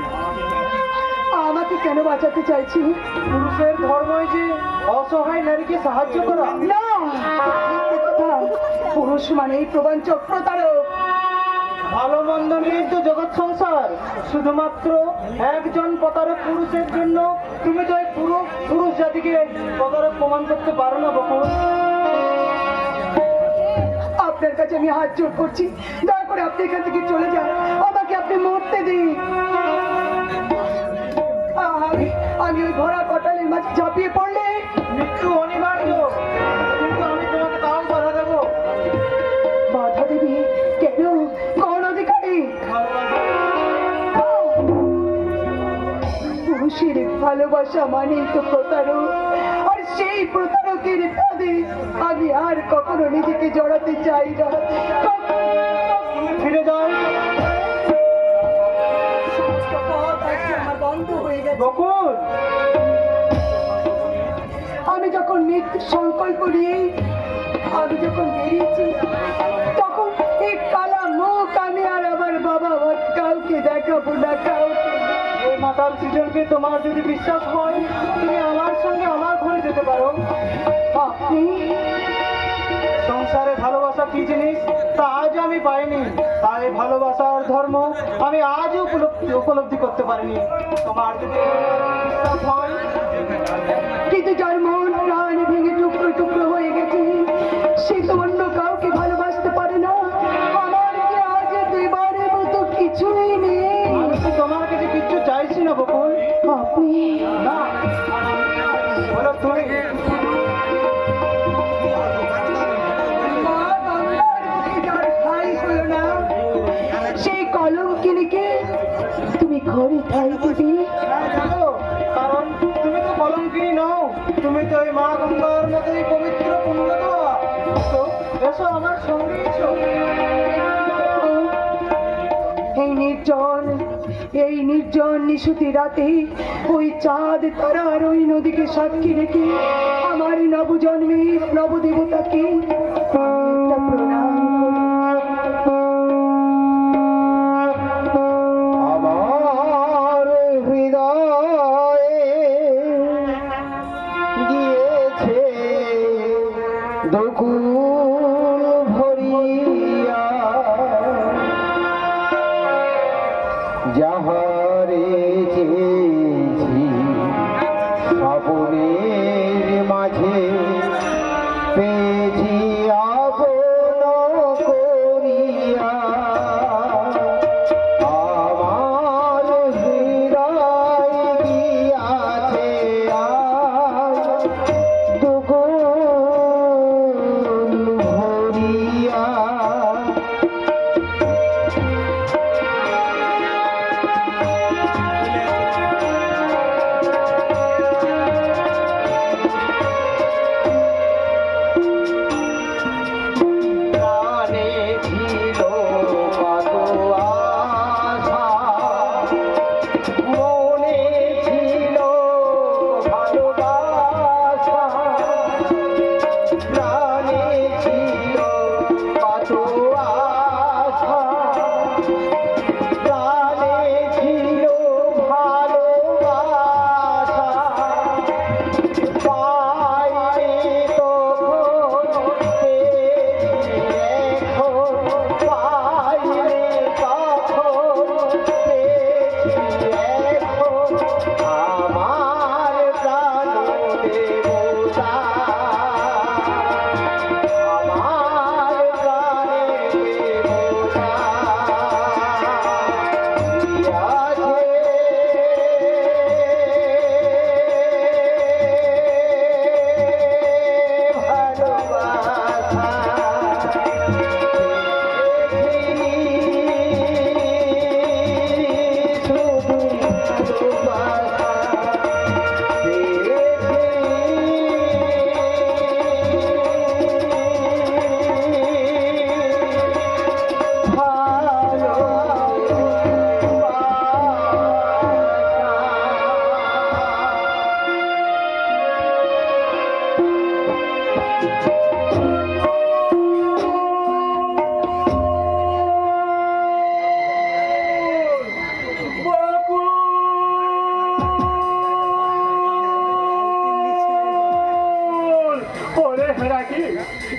আমাকে কেন বাঁচাতে চাইছি? পুরুষের ধর্মই যে অসহায় নারীকে সাহায্য করা। না, মিথ্যে কথা। পুরুষ মানেই প্রবঞ্চক, প্রতারক। ভালো মন্দ নিয়েই তো জগৎ সংসার। শুধুমাত্র একজন প্রতারক পুরুষের জন্য তুমি তো এই পুরো পুরুষ জাতিকে প্রতারক প্রমাণ করতে পারো না বকুল। আপনার কাছে আমি হাত জোড় করছি, দয়া করে আপনি এখান থেকে চলে যান, আমাকে আপনি মরতে দিন। আমি ওই ঘোড়া কটালের মাঝে ঝাঁপিয়ে পড়লে মৃত্যু অনিবার্য, কিন্তু আমি তোমাকে তাও বাধা দেবো। বাধা দেবী? কেন? কোন অধিকারী? পুরুষের ভালোবাসা মানেই তো প্রতারক, আর সেই প্রতারকের ফাঁদে আমি আর কখনো নিজেকে জড়াতে চাই না। ফিরে যাও পথ আজকে আমার বন্ধ হয়ে গেছে। বকুল। আমি যখন মৃত্যুর সংকল্প নিয়ে আমি যখন বেরিয়েছি, তখন এই কালা মুখ আমি আর আমার বাবা আমার কাউকে দেখাবো না, কাউকে না। এই মাতাল সৃজনকে তোমার যদি বিশ্বাস হয়, তুমি আমার সঙ্গে আমার ঘরে যেতে পারো। আপনি? সংসারে ভালোবাসা কি জিনিস তা আজ আমি পাইনি, তাই ভালোবাসার ধর্ম আমি আজও উপলব্ধি করতে পারিনি। তোমার যদি বিশ্বাস হয়, কিন্তু যার মন প্রাণ ভেঙে টুকরো টুকরো হয়ে গেছে, সে তো অন্য কাউকে ভালোবাসতে পারে না। আমার কি আজ দেবারের মতো কিছুই নেই? আমি তো তোমার কাছে কিচ্ছু চাইছি না বকুল। আপনি? না, বলো তুমি। মা গঙ্গার বুকে যার ঠাঁই হলো না, সেই কলঙ্কিনীকে তুমি ঘরে ঠাঁই দেবে? হ্যাঁ জানো, কারণ তুমি তো কলঙ্কিনী নও, তুমি তো এই মা গঙ্গার মতোই পবিত্র পুণ্যতোয়া। তো এসো আমার সঙ্গে এসো। এই নির্জন নিশুতি রাতে ওই চাঁদ তারার ওই নদীকে সাক্ষী রেখে আমার নবজন্মের নবদেবতাকে একটা প্রণাম করি। আমার হৃদয়ে গিয়েছে দকুল ভরিয়া, যাহারে চেয়েছি স্বপনের মাঝে, পেয়েছি আপন করিয়া। আমার হৃদয় গিয়াছে আজ দুগুণ ভরিয়া।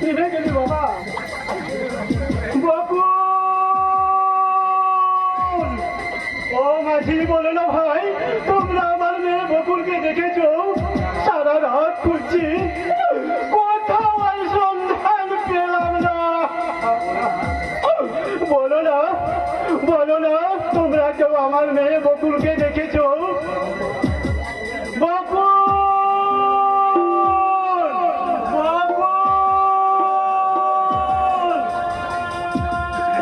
নিভে গেলি বাবা। বকুল! ও মাঝি, বলো না ভাই, তোমরা আমার মেয়ে বকুলকে দেখেছো? সারা রাত খুঁজছি, কোথাও আর সন্ধান পেলাম না। বলো না, বলো না, তোমরা কেউ আমার মেয়ে বকুলকে দেখেছো? বকুল! বকুল!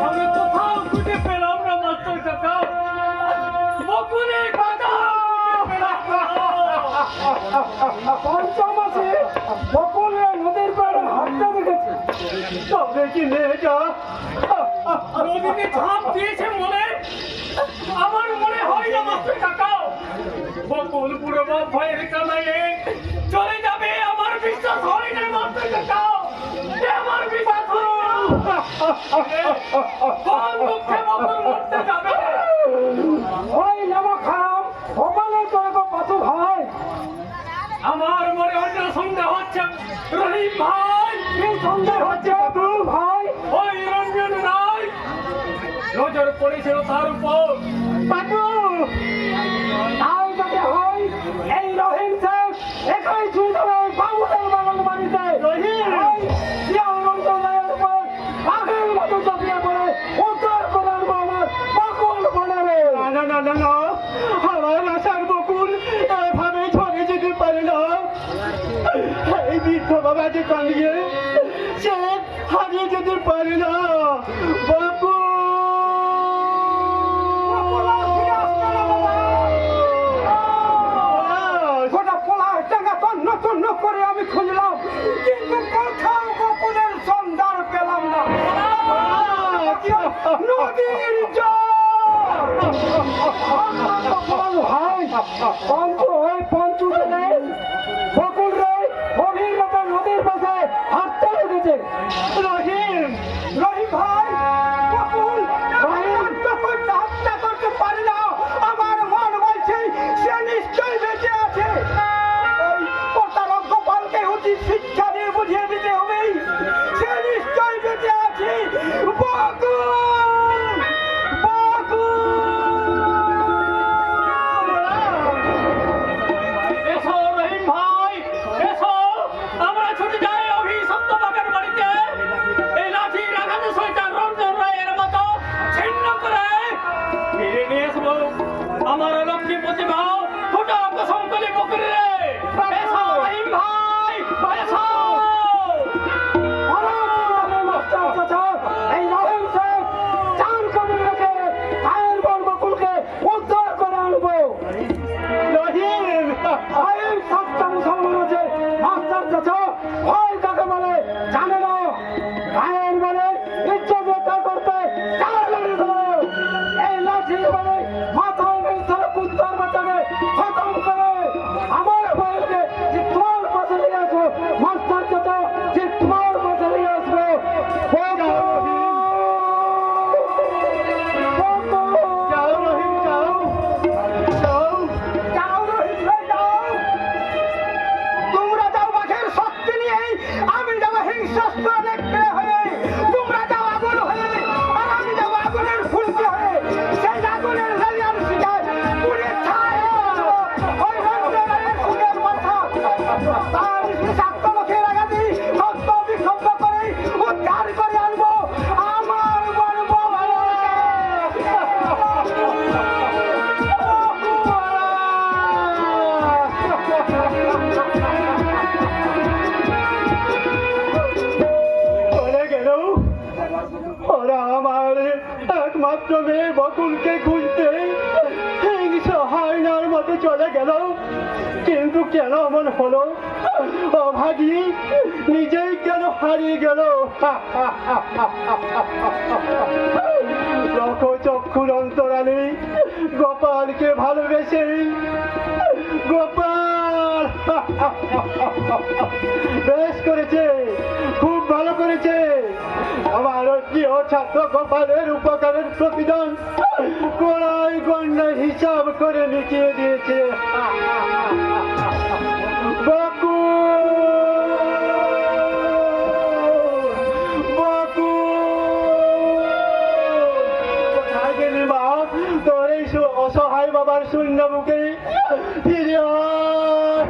আমি কোথাও খুঁজে পেলাম না মাস্টার কাকা। বকুলের কথা পঞ্চমাসে বকুলের নদীর পাড়ে হাঁটতে দেখেছি। তবে কি মেয়েটা নদীতে ঝাঁপ দিয়েছে বলে আমার মনে হয় না মাস্টার কাকা। বকুল পুরো বাপ ভয়ের কামাইয়ে চলে যাবে, আমার বিশ্বাস হয় না মাস্টার কাকা। এ আমার বিশ্বাস হয় না। কোন দুঃখে বকুল মরতে যাবে? ওই নামা খারাপ ভগবানের করে পাথর হয়। আমার মনে অন্য সন্দেহ হচ্ছে রহিম ভাই। কি সন্দেহ হচ্ছে বাবু ভাই? ওই রঞ্জন রায় নজর পড়েছিল তার উপর। বাবু তাই যাতে হয় এই রহিম শেখ একাই ছুঁয়ে দেবে বাবুদের বাগান বাড়িতে। রহিম বাঘের মতো চাপিয়ে পড়ে উদ্ধার করার আমার বকুল বানাবে। না না না না, আমার আশার বকুল এভাবে ঝরে যেতে পারে না। এই বৃদ্ধ বাবাকে কাঁদিয়ে সে হারিয়ে যেতে পারে না। বকুল! গোটা পোলার টাকা তন্ন তন্ন করে আমি খুঁজলাম, কিন্তু কোথাও বকুলের সন্ধান পেলাম না। নদীর ভাই পঞ্চু হয়, পঞ্চু বকুল রে গভীর রাতে নদীর পাশে হাঁটতে উঠেছে। রহিম, রহিম ভাই, বকুল হত্যা করতে পারে না। আমার মন বলছে সে নিশ্চয়ই বেঁচে আছে। ওই প্রতারক গোপালকে উচিত শিক্ষা দিয়ে বুঝিয়ে দিতে হবে সে নিশ্চয়ই বেঁচে আছে। বকুল! এসো রহিম ভাই, এসো, আমরা ছুটে যাই অভিশপ্ত বাগান বাড়িতে। এই লাঠির আঘাতে শয়তান রঞ্জন রায়ের মতো ছিন্ন করে ফিরে নিয়ে আসবো আমার লক্ষ্মী প্রতিভা ফুটা কসম কলি বকুল রে। এসো রহিম ভাই, এসো। এই রহিম শেখ চার কবর রেখে ভাইয়ের বর বকুলকে উদ্ধার করে আনবো। রহিম, রহিম সচ্চা মুসলমান আছে। মাস্টার চাচা ভয় কাকে বলে জানে না। ভাইয়ের বলে ইজ্জত রক্ষা করতে চার লড়ে ধরো। এই লাঠি বলে মাথায় মেরে কুত্তার বাচ্চাকে খতম করে আমার ভাইকে যে তোমার পাশে নিয়ে আসবো। মাস্টার চাচা যে তোমার পাশে নিয়ে আসবো। যাও রহিম, যাও যাও যাও রহিম ভাই, যাও। তোমরা যাও বাঘের শক্তি নিয়ে, আমি যাবো হিংস্র নেকড়ে হয়ে। তোমরা যাও আগুন হয়ে, আর আমি যাবো আগুনের ফুলকি হয়ে। সেই আগুনের জ্বালিয়ার শিকার পুড়ে ছাই হয়ে যাবো ওই রঞ্জনের সুখের মাথা। তার বিষাক্ত মুখের আঘাতে সত্য বিক্ষুব্ধ করে উদ্ধার করে আনবো আমার গর্ব চলে গেল। ওরা আমার একমাত্র মেয়ে বকুলকে খুঁজতে হিংস হায়নার মতো চলে গেল। কিন্তু কেন এমন হলো? অভাগী নিজেই কেন হারিয়ে গেল? চক্ষুর অন্তরালে গোপালকে ভালোবেসে গোপাল বেশ করেছে, খুব ভালো করেছে। আমার প্রিয় ছাত্র গোপালের উপকারের প্রতিদান কোড়াই গন্ডা হিসাব করে মিটিয়ে দিয়েছে। বকুল! গেলি মা, তোর এই অসহায় বাবার শূন্য মুখে ফিরে আয়।